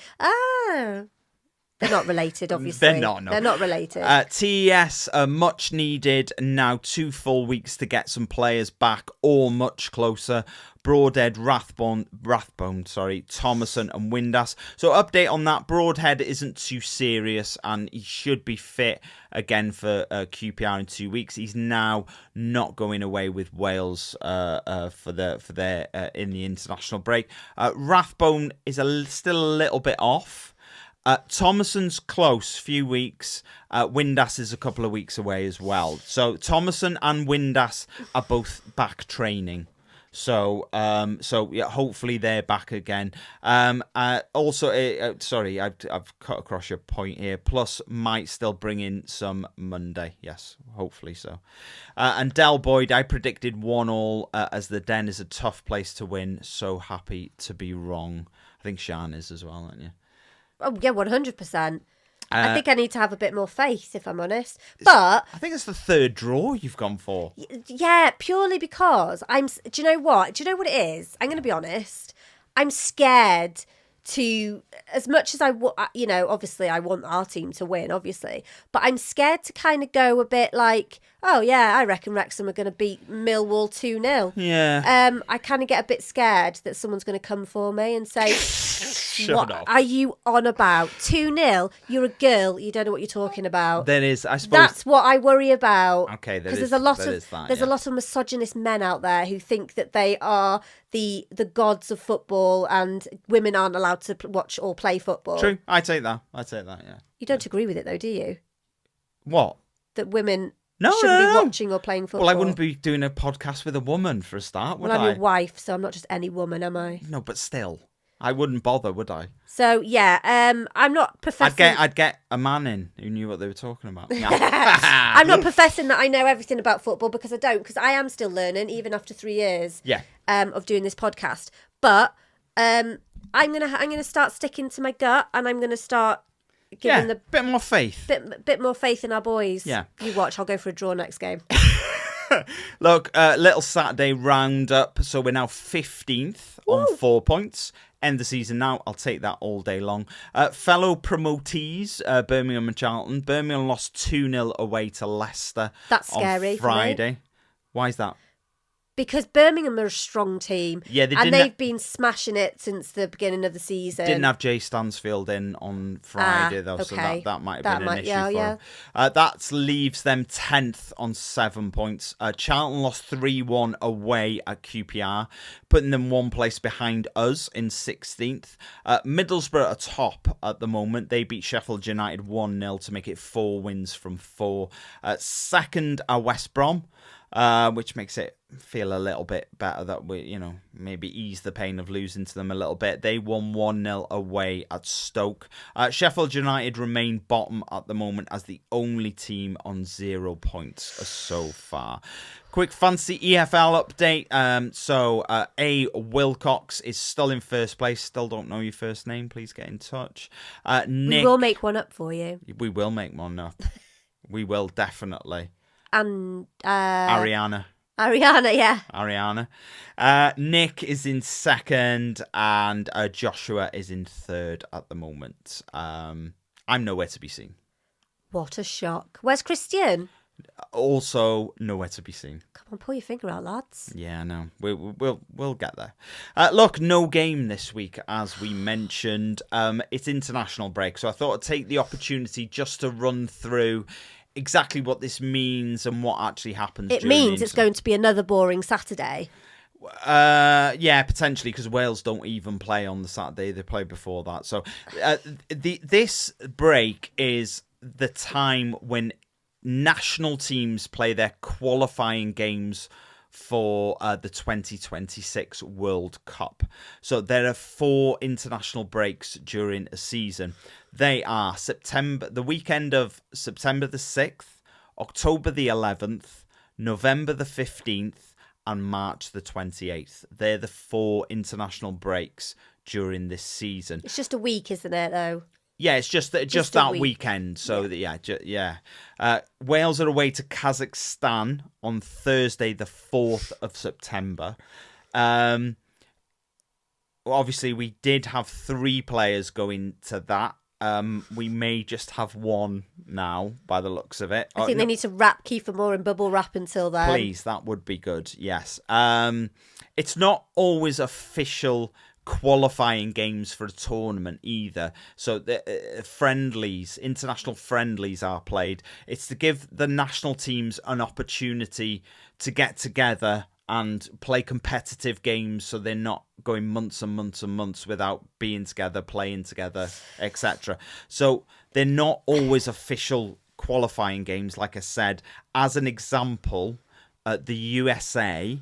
They're not related, obviously. They're not, no. They're not related. TES, much needed. Now 2 full weeks to get some players back, or much closer. Broadhead, Rathbone, Thomason and Windass. So update on that. Broadhead isn't too serious and he should be fit again for QPR in 2 weeks. He's now not going away with Wales for their in the international break. Rathbone is still a little bit off. Thomason's close, few weeks. Windass is a couple of weeks away as well. So Thomason and Windass are both back training. So hopefully they're back again. Also, sorry, I've cut across your point here. Plus, might still bring in some Monday. Yes, hopefully so. And Del Boyd, I predicted 1-1 as the Den is a tough place to win. So happy to be wrong. I think Shan is as well, aren't you? Oh, yeah, 100%. I think I need to have a bit more faith, if I'm honest. But I think it's the third draw you've gone for. Yeah, purely because do you know what? Do you know what it is? I'm going to be honest. I'm scared to, as much as obviously I want our team to win, obviously, but I'm scared to kind of go a bit like, oh yeah, I reckon Wrexham are going to beat Millwall 2-0. Yeah. I kind of get a bit scared that someone's going to come for me and say, Shut up. Are you on about? 2-0? You're a girl. You don't know what you're talking about. There is, I suppose. That's what I worry about. Okay, because there's a lot of misogynist men out there who think that they are the gods of football and women aren't allowed to watch or play football. True. I take that. Yeah. You don't agree with it though, do you? What? That women shouldn't be watching or playing football. Well, I wouldn't be doing a podcast with a woman for a start, would I? Well, I'm your wife, so I'm not just any woman, am I? No, but still. I wouldn't bother, would I? So yeah, I'm not professing. I'd get a man in who knew what they were talking about. I'm not professing that I know everything about football because I don't. Because I am still learning, even after 3 years. Yeah. Of doing this podcast, but I'm gonna start sticking to my gut, and I'm gonna start giving the bit more faith. Bit more faith in our boys. Yeah. You watch. I'll go for a draw next game. Look, little Saturday roundup. So we're now 15th on 4 points. End the season now. I'll take that all day long. Fellow promotees, Birmingham and Charlton. Birmingham lost 2-0 away to Leicester. That's scary. On Friday. Why is that? Because Birmingham are a strong team. Yeah, they've been smashing it since the beginning of the season. Didn't have Jay Stansfield in on Friday, though, so that might have been an issue for them. That leaves them 10th on 7 points. Charlton lost 3-1 away at QPR, putting them one place behind us in 16th. Middlesbrough are top at the moment. They beat Sheffield United 1-0 to make it 4 wins from 4. Second are West Brom. Which makes it feel a little bit better that we, maybe ease the pain of losing to them a little bit. They won 1-0 away at Stoke. Sheffield United remain bottom at the moment as the only team on 0 points so far. Quick fancy EFL update. So A. Wilcox is still in first place. Still don't know your first name. Please get in touch. Nick, we will make one up for you. We will make one up. We will definitely. And Ariana, yeah. Ariana. Nick is in second, and Joshua is in third at the moment. I'm nowhere to be seen. What a shock! Where's Christian? Also nowhere to be seen. Come on, pull your finger out, lads. Yeah, no, we'll get there. Look, no game this week, as we mentioned. It's international break, so I thought I'd take the opportunity just to run through exactly what this means and what actually happens. It means it's going to be another boring Saturday. Yeah, potentially, because Wales don't even play on the Saturday. They play before that. So this break is the time when national teams play their qualifying games for the 2026 World Cup. So there are 4 international breaks during a season. They are the weekend of September the 6th, October the 11th, November the 15th, and March the 28th. They're the 4 international breaks during this season. It's just a week, isn't it, though? Yeah, it's just that weekend. So yeah. Wales are away to Kazakhstan on Thursday, the 4th of September. Obviously, we did have 3 players going to that. We may just have 1 now, by the looks of it. I think they need to wrap Kiefer Moore in bubble wrap until then. Please, that would be good. Yes. It's not always official qualifying games for a tournament either. So the international friendlies are played. It's to give the national teams an opportunity to get together and play competitive games, so they're not going months and months and months without being together, playing together, etc. So they're not always official qualifying games, like I said. As an example, the USA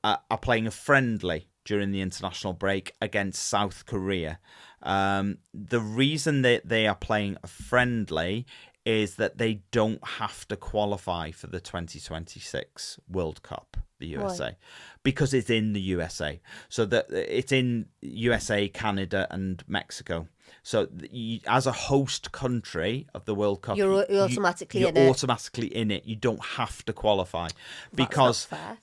are playing a friendly during the international break against South Korea. The reason that they are playing a friendly is that they don't have to qualify for the 2026 World Cup. the USA. Why? Because it's in the USA. So that it's in USA, Canada, and Mexico. So as a host country of the World Cup, You're automatically you're in it. automatically in it. You don't have to qualify That's not fair.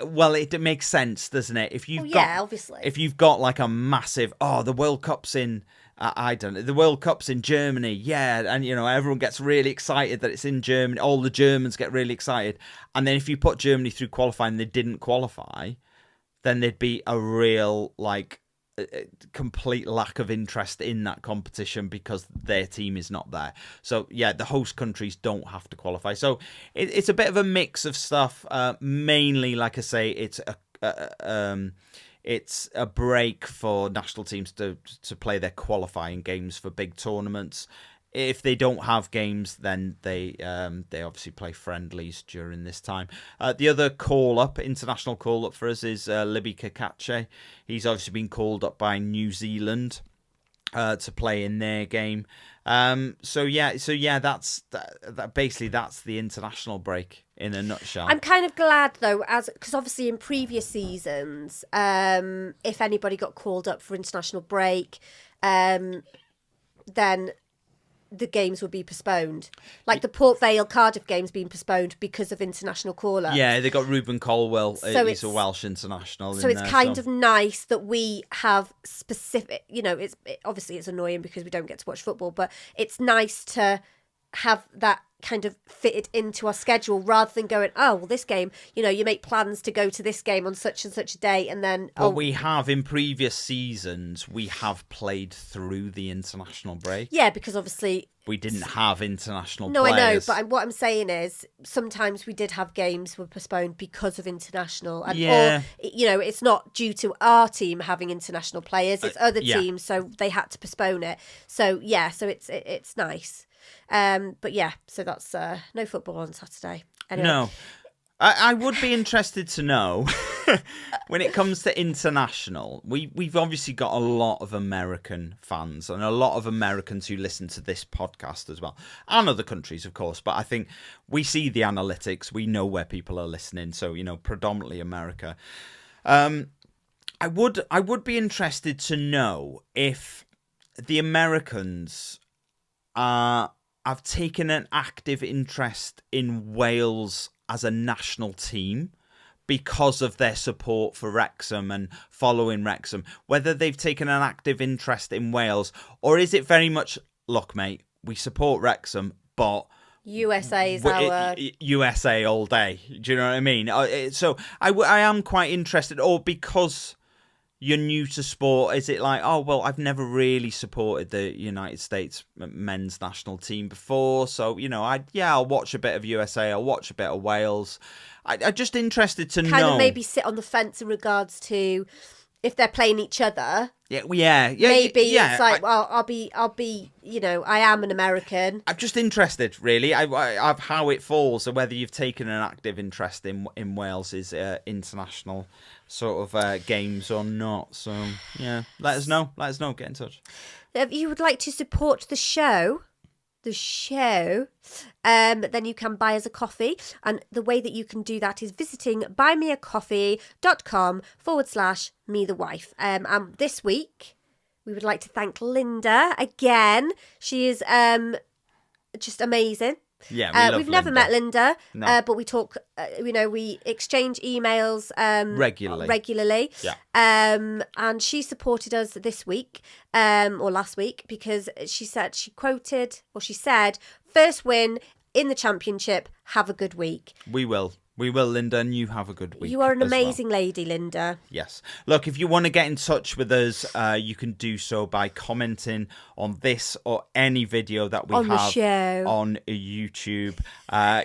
Well, it makes sense, doesn't it? If you've obviously. If you've got like a massive, the World Cup's in. I don't know. The World Cup's in Germany, yeah, and everyone gets really excited that it's in Germany. All the Germans get really excited, and then if you put Germany through qualifying, they didn't qualify, then there'd be a real complete lack of interest in that competition because their team is not there. So yeah, the host countries don't have to qualify. So it's a bit of a mix of stuff. Mainly, like I say, it's a break for national teams to play their qualifying games for big tournaments. If they don't have games, then they obviously play friendlies during this time. The other international call-up for us is Libby Kakache. He's obviously been called up by New Zealand to play in their game. So that's basically that's the international break in a nutshell. I'm kind of glad though, because obviously in previous seasons, if anybody got called up for international break, then the games would be postponed. Like the Port Vale Cardiff games being postponed because of international call-ups. Yeah, they got Ruben Colwell. So he's a Welsh international. So it's kind of nice that we have specific, obviously it's annoying because we don't get to watch football, but it's nice to have that kind of fitted into our schedule rather than going, this game, you make plans to go to this game on such and such a day and then... we have in previous seasons, we have played through the international break. Yeah, because obviously... We didn't have international players. No, I know, but what I'm saying is sometimes we did have games were postponed because of international. And, yeah. Or, it's not due to our team having international players, it's other teams, so they had to postpone it. So, yeah, so it's nice. But yeah, so that's no football on Saturday. Anyway. No. I would be interested to know when it comes to international. We've obviously got a lot of American fans and a lot of Americans who listen to this podcast as well, and other countries, of course. But I think we see the analytics, we know where people are listening. So predominantly America. I would be interested to know if the Americans have taken an active interest in Wales as a national team because of their support for Wrexham and following Wrexham, whether they've taken an active interest in Wales, or is it very much, look, mate, we support Wrexham, but USA is our... USA all day. Do you know what I mean? So I am quite interested, or because you're new to sport, is it like, I've never really supported the United States men's national team before, so I'll watch a bit of USA, I'll watch a bit of Wales. I'm just interested to know. Kind of maybe sit on the fence in regards to if they're playing each other. Yeah. Maybe it's like, I'll be. I am an American. I'm just interested, really, of how it falls, or whether you've taken an active interest in Wales's international sort of games or not. So yeah, let us know. Get in touch. If you would like to support the show, then you can buy us a coffee, and the way that you can do that is visiting buymeacoffee.com/me-the-wife. And this week we would like to thank Linda again. She is just amazing. Yeah, we've never met Linda, No. But we talk. We exchange emails regularly. Yeah. And she supported us this week, or last week, because she said, first win in the championship. Have a good week. We will, Linda, and you have a good week. You are an amazing lady, Linda. Yes. Look, if you want to get in touch with us, you can do so by commenting on this or any video that we have the show on YouTube.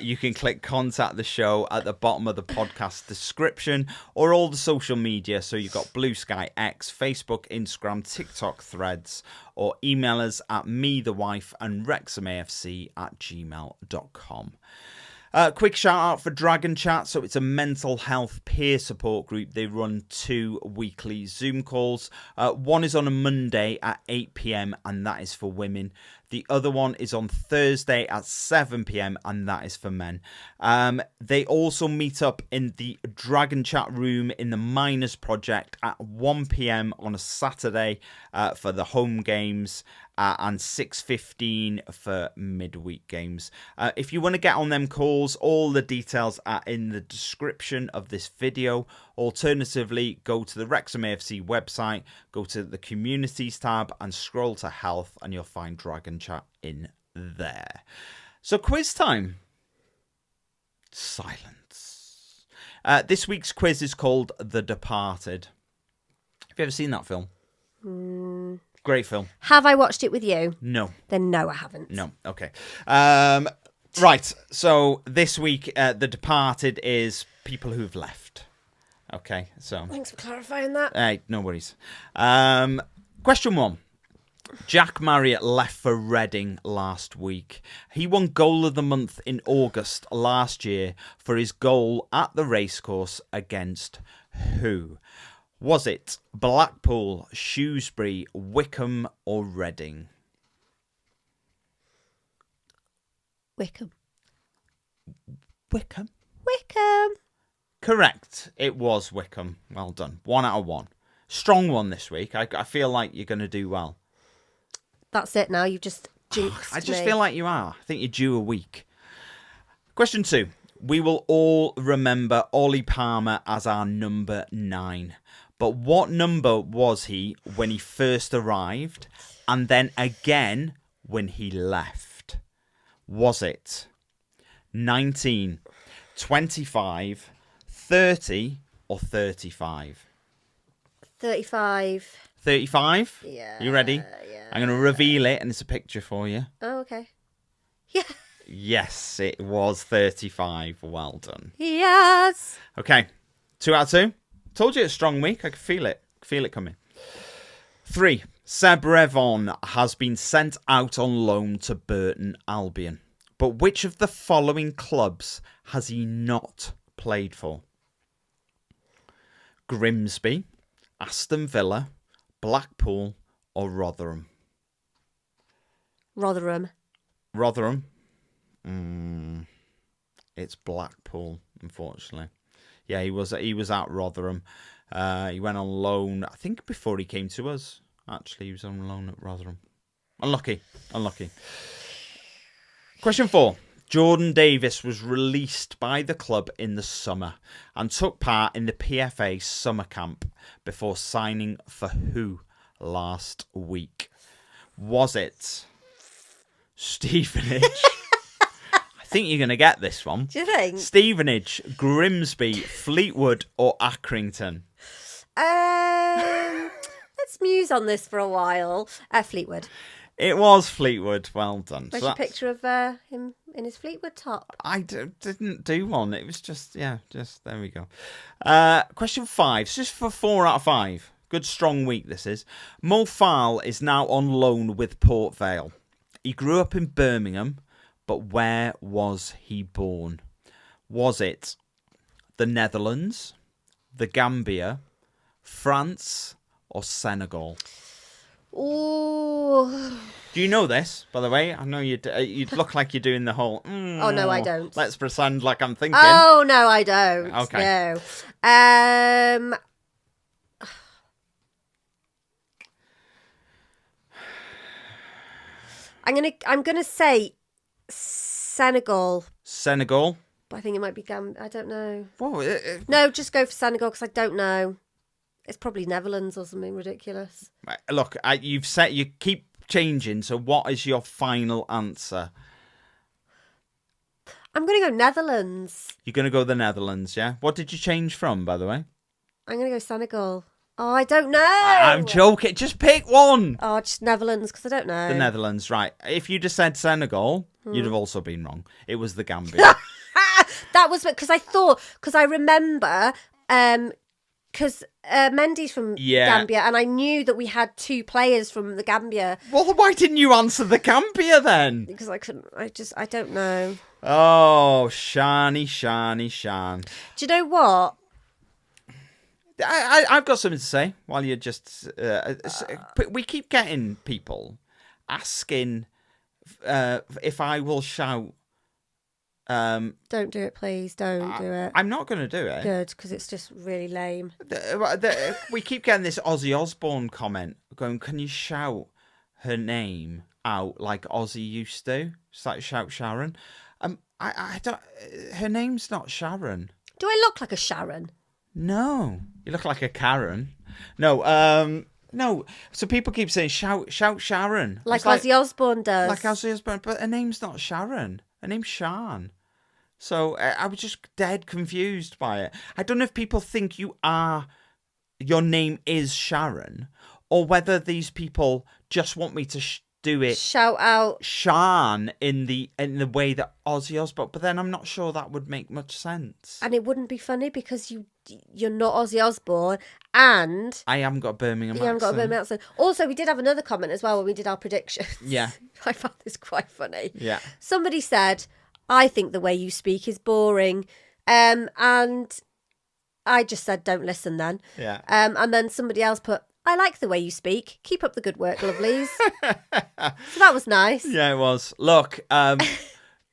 You can click contact the show at the bottom of the podcast description, or all the social media. So you've got Blue Sky X, Facebook, Instagram, TikTok, Threads, or email us at methewife and wrexhamafc@gmail.com. Quick shout out for Dragon Chat. So it's a mental health peer support group. They run 2 weekly Zoom calls. One is on a Monday at 8 p.m. and that is for women. The other one is on Thursday at 7 p.m. and that is for men. They also meet up in the Dragon Chat room in the Miners Project at 1 p.m. on a Saturday for the home games. And 6:15 for midweek games. If you want to get on them calls, all the details are in the description of this video. Alternatively, go to the Wrexham AFC website, go to the Communities tab and scroll to Health and you'll find Dragon Chat in there. So quiz time. Silence. This week's quiz is called The Departed. Have you ever seen that film? Great film. Have I watched it with you? No. Then no, I haven't. No. Okay. Right. So this week, The Departed is people who've left. Okay. So. Thanks for clarifying that. No worries. Question 1. Jack Marriott left for Reading last week. He won Goal of the Month in August last year for his goal at the racecourse against who? Was it Blackpool, Shrewsbury, Wycombe or Reading? Wycombe. Wycombe? Wycombe. Correct. It was Wycombe. Well done. 1 out of 1. Strong one this week. I feel like you're going to do well. That's it now. You've just jinxed I just me. feel like you are. I think you're due a week. Question 2. We will all remember Ollie Palmer as our number 9. But what number was he when he first arrived and then again when he left? Was it 19, 25, 30 or 35? 35. 35? Yeah. You ready? Yeah. I'm going to reveal it and it's a picture for you. Oh, okay. Yeah. Yes, it was 35. Well done. Yes. Okay. 2 out of 2. Told you it's a strong week. I could feel it. Feel it coming. 3. Seb Revon has been sent out on loan to Burton Albion. But which of the following clubs has he not played for? Grimsby, Aston Villa, Blackpool or Rotherham? Rotherham. Rotherham? It's Blackpool, unfortunately. Yeah, he was at Rotherham. He went on loan, I think, before he came to us. Actually, he was on loan at Rotherham. Unlucky. Question 4. Jordan Davis was released by the club in the summer and took part in the PFA summer camp before signing for who last week? Was it Stevenage? I think you're going to get this one. Do you think? Stevenage, Grimsby, Fleetwood or Accrington? Let's muse on this for a while. Fleetwood. It was Fleetwood. Well done. Where's your picture of him in his Fleetwood top? I didn't do one. It was just there we go. Question 5. It's just for 4 out of 5. Good strong week this is. Mo Farl is now on loan with Port Vale. He grew up in Birmingham, but where was he born? Was it the Netherlands, the Gambia, France or Senegal? Oh. Do you know this, by the way? I know you look like you're doing the whole... Oh, no, I don't. Let's pretend like I'm thinking. Oh, no, I don't. Okay. No. I'm gonna say Senegal. Senegal? But I think it might be I don't know. Whoa, No, just go for Senegal because I don't know. It's probably Netherlands or something ridiculous. Look, you keep changing. So, what is your final answer? I'm going to go Netherlands. You're going to go the Netherlands, yeah? What did you change from, by the way? I'm going to go Senegal. Oh, I don't know. I'm joking. Just pick one. Oh, just Netherlands because I don't know. The Netherlands, right. If you just said Senegal, you'd have also been wrong. It was the Gambia. That was because I remember because Mendy's from Gambia, and I knew that we had 2 players from the Gambia. Well, why didn't you answer the Gambia then? Because I couldn't. I don't know. Oh, Shani. Do you know what? I've got something to say while you're just... we keep getting people asking if I will shout... don't do it, please. Don't do it. I'm not going to do it. Good, because it's just really lame. We keep getting this Ozzy Osbourne comment going, can you shout her name out like Ozzy used to? It's like shout Sharon. I don't... Her name's not Sharon. Do I look like a Sharon? No. You look like a Karen. No, no. So people keep saying shout Sharon. Like Ozzy Osbourne does. Like Ozzy Osbourne, but her name's not Sharon. Her name's Shan. So I was just dead confused by it. I don't know if people think your name is Sharon, or whether these people just want me to do it. Shout out Shan in the way that Ozzy Osbourne, but then I'm not sure that would make much sense. And it wouldn't be funny because you're not Ozzy Osbourne, and I haven't got a Birmingham accent. You haven't got a Birmingham accent. Also, we did have another comment as well when we did our predictions. Yeah. I found this quite funny. Yeah. Somebody said, I think the way you speak is boring. And I just said, don't listen then. Yeah. And then somebody else put, I like the way you speak. Keep up the good work, lovelies. So that was nice. Yeah, it was. Look,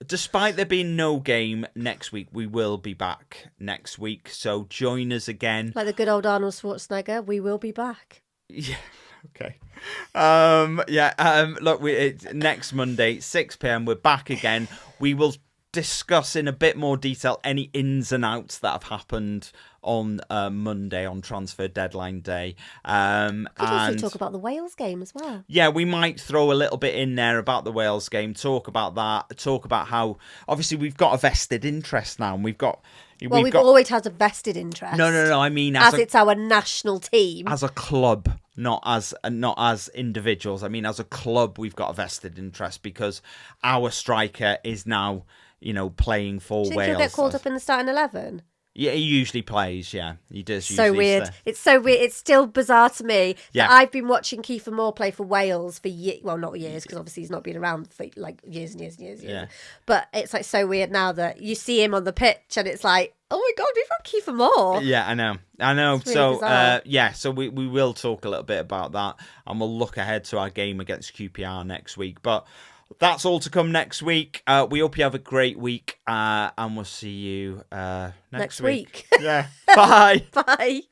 despite there being no game next week, we will be back next week. So join us again. Like the good old Arnold Schwarzenegger, we will be back. Yeah. Okay. Look, it's next Monday, 6 p.m. We're back again. We will discuss in a bit more detail any ins and outs that have happened on Monday, on transfer deadline day. Could also talk about the Wales game as well. Yeah, we might throw a little bit in there about the Wales game, talk about that, talk about how, obviously, we've got a vested interest now, and we've always had a vested interest. No, I mean... It's our national team. As a club, not as individuals. I mean, as a club, we've got a vested interest because our striker is now, playing for Wales. Do you think he'll get called up in the starting 11? Yeah, he usually plays, yeah. He does. So weird. It's so weird. It's still bizarre to me that I've been watching Kiefer Moore play for Wales for not years, because obviously he's not been around for like years and years and years. Yeah. But it's like so weird now that you see him on the pitch and it's like, oh my God, we've got Kiefer Moore. Yeah, I know. It's really so we will talk a little bit about that, and we'll look ahead to our game against QPR next week. But that's all to come next week. We hope you have a great week, and we'll see you next week. Yeah. Bye. Bye.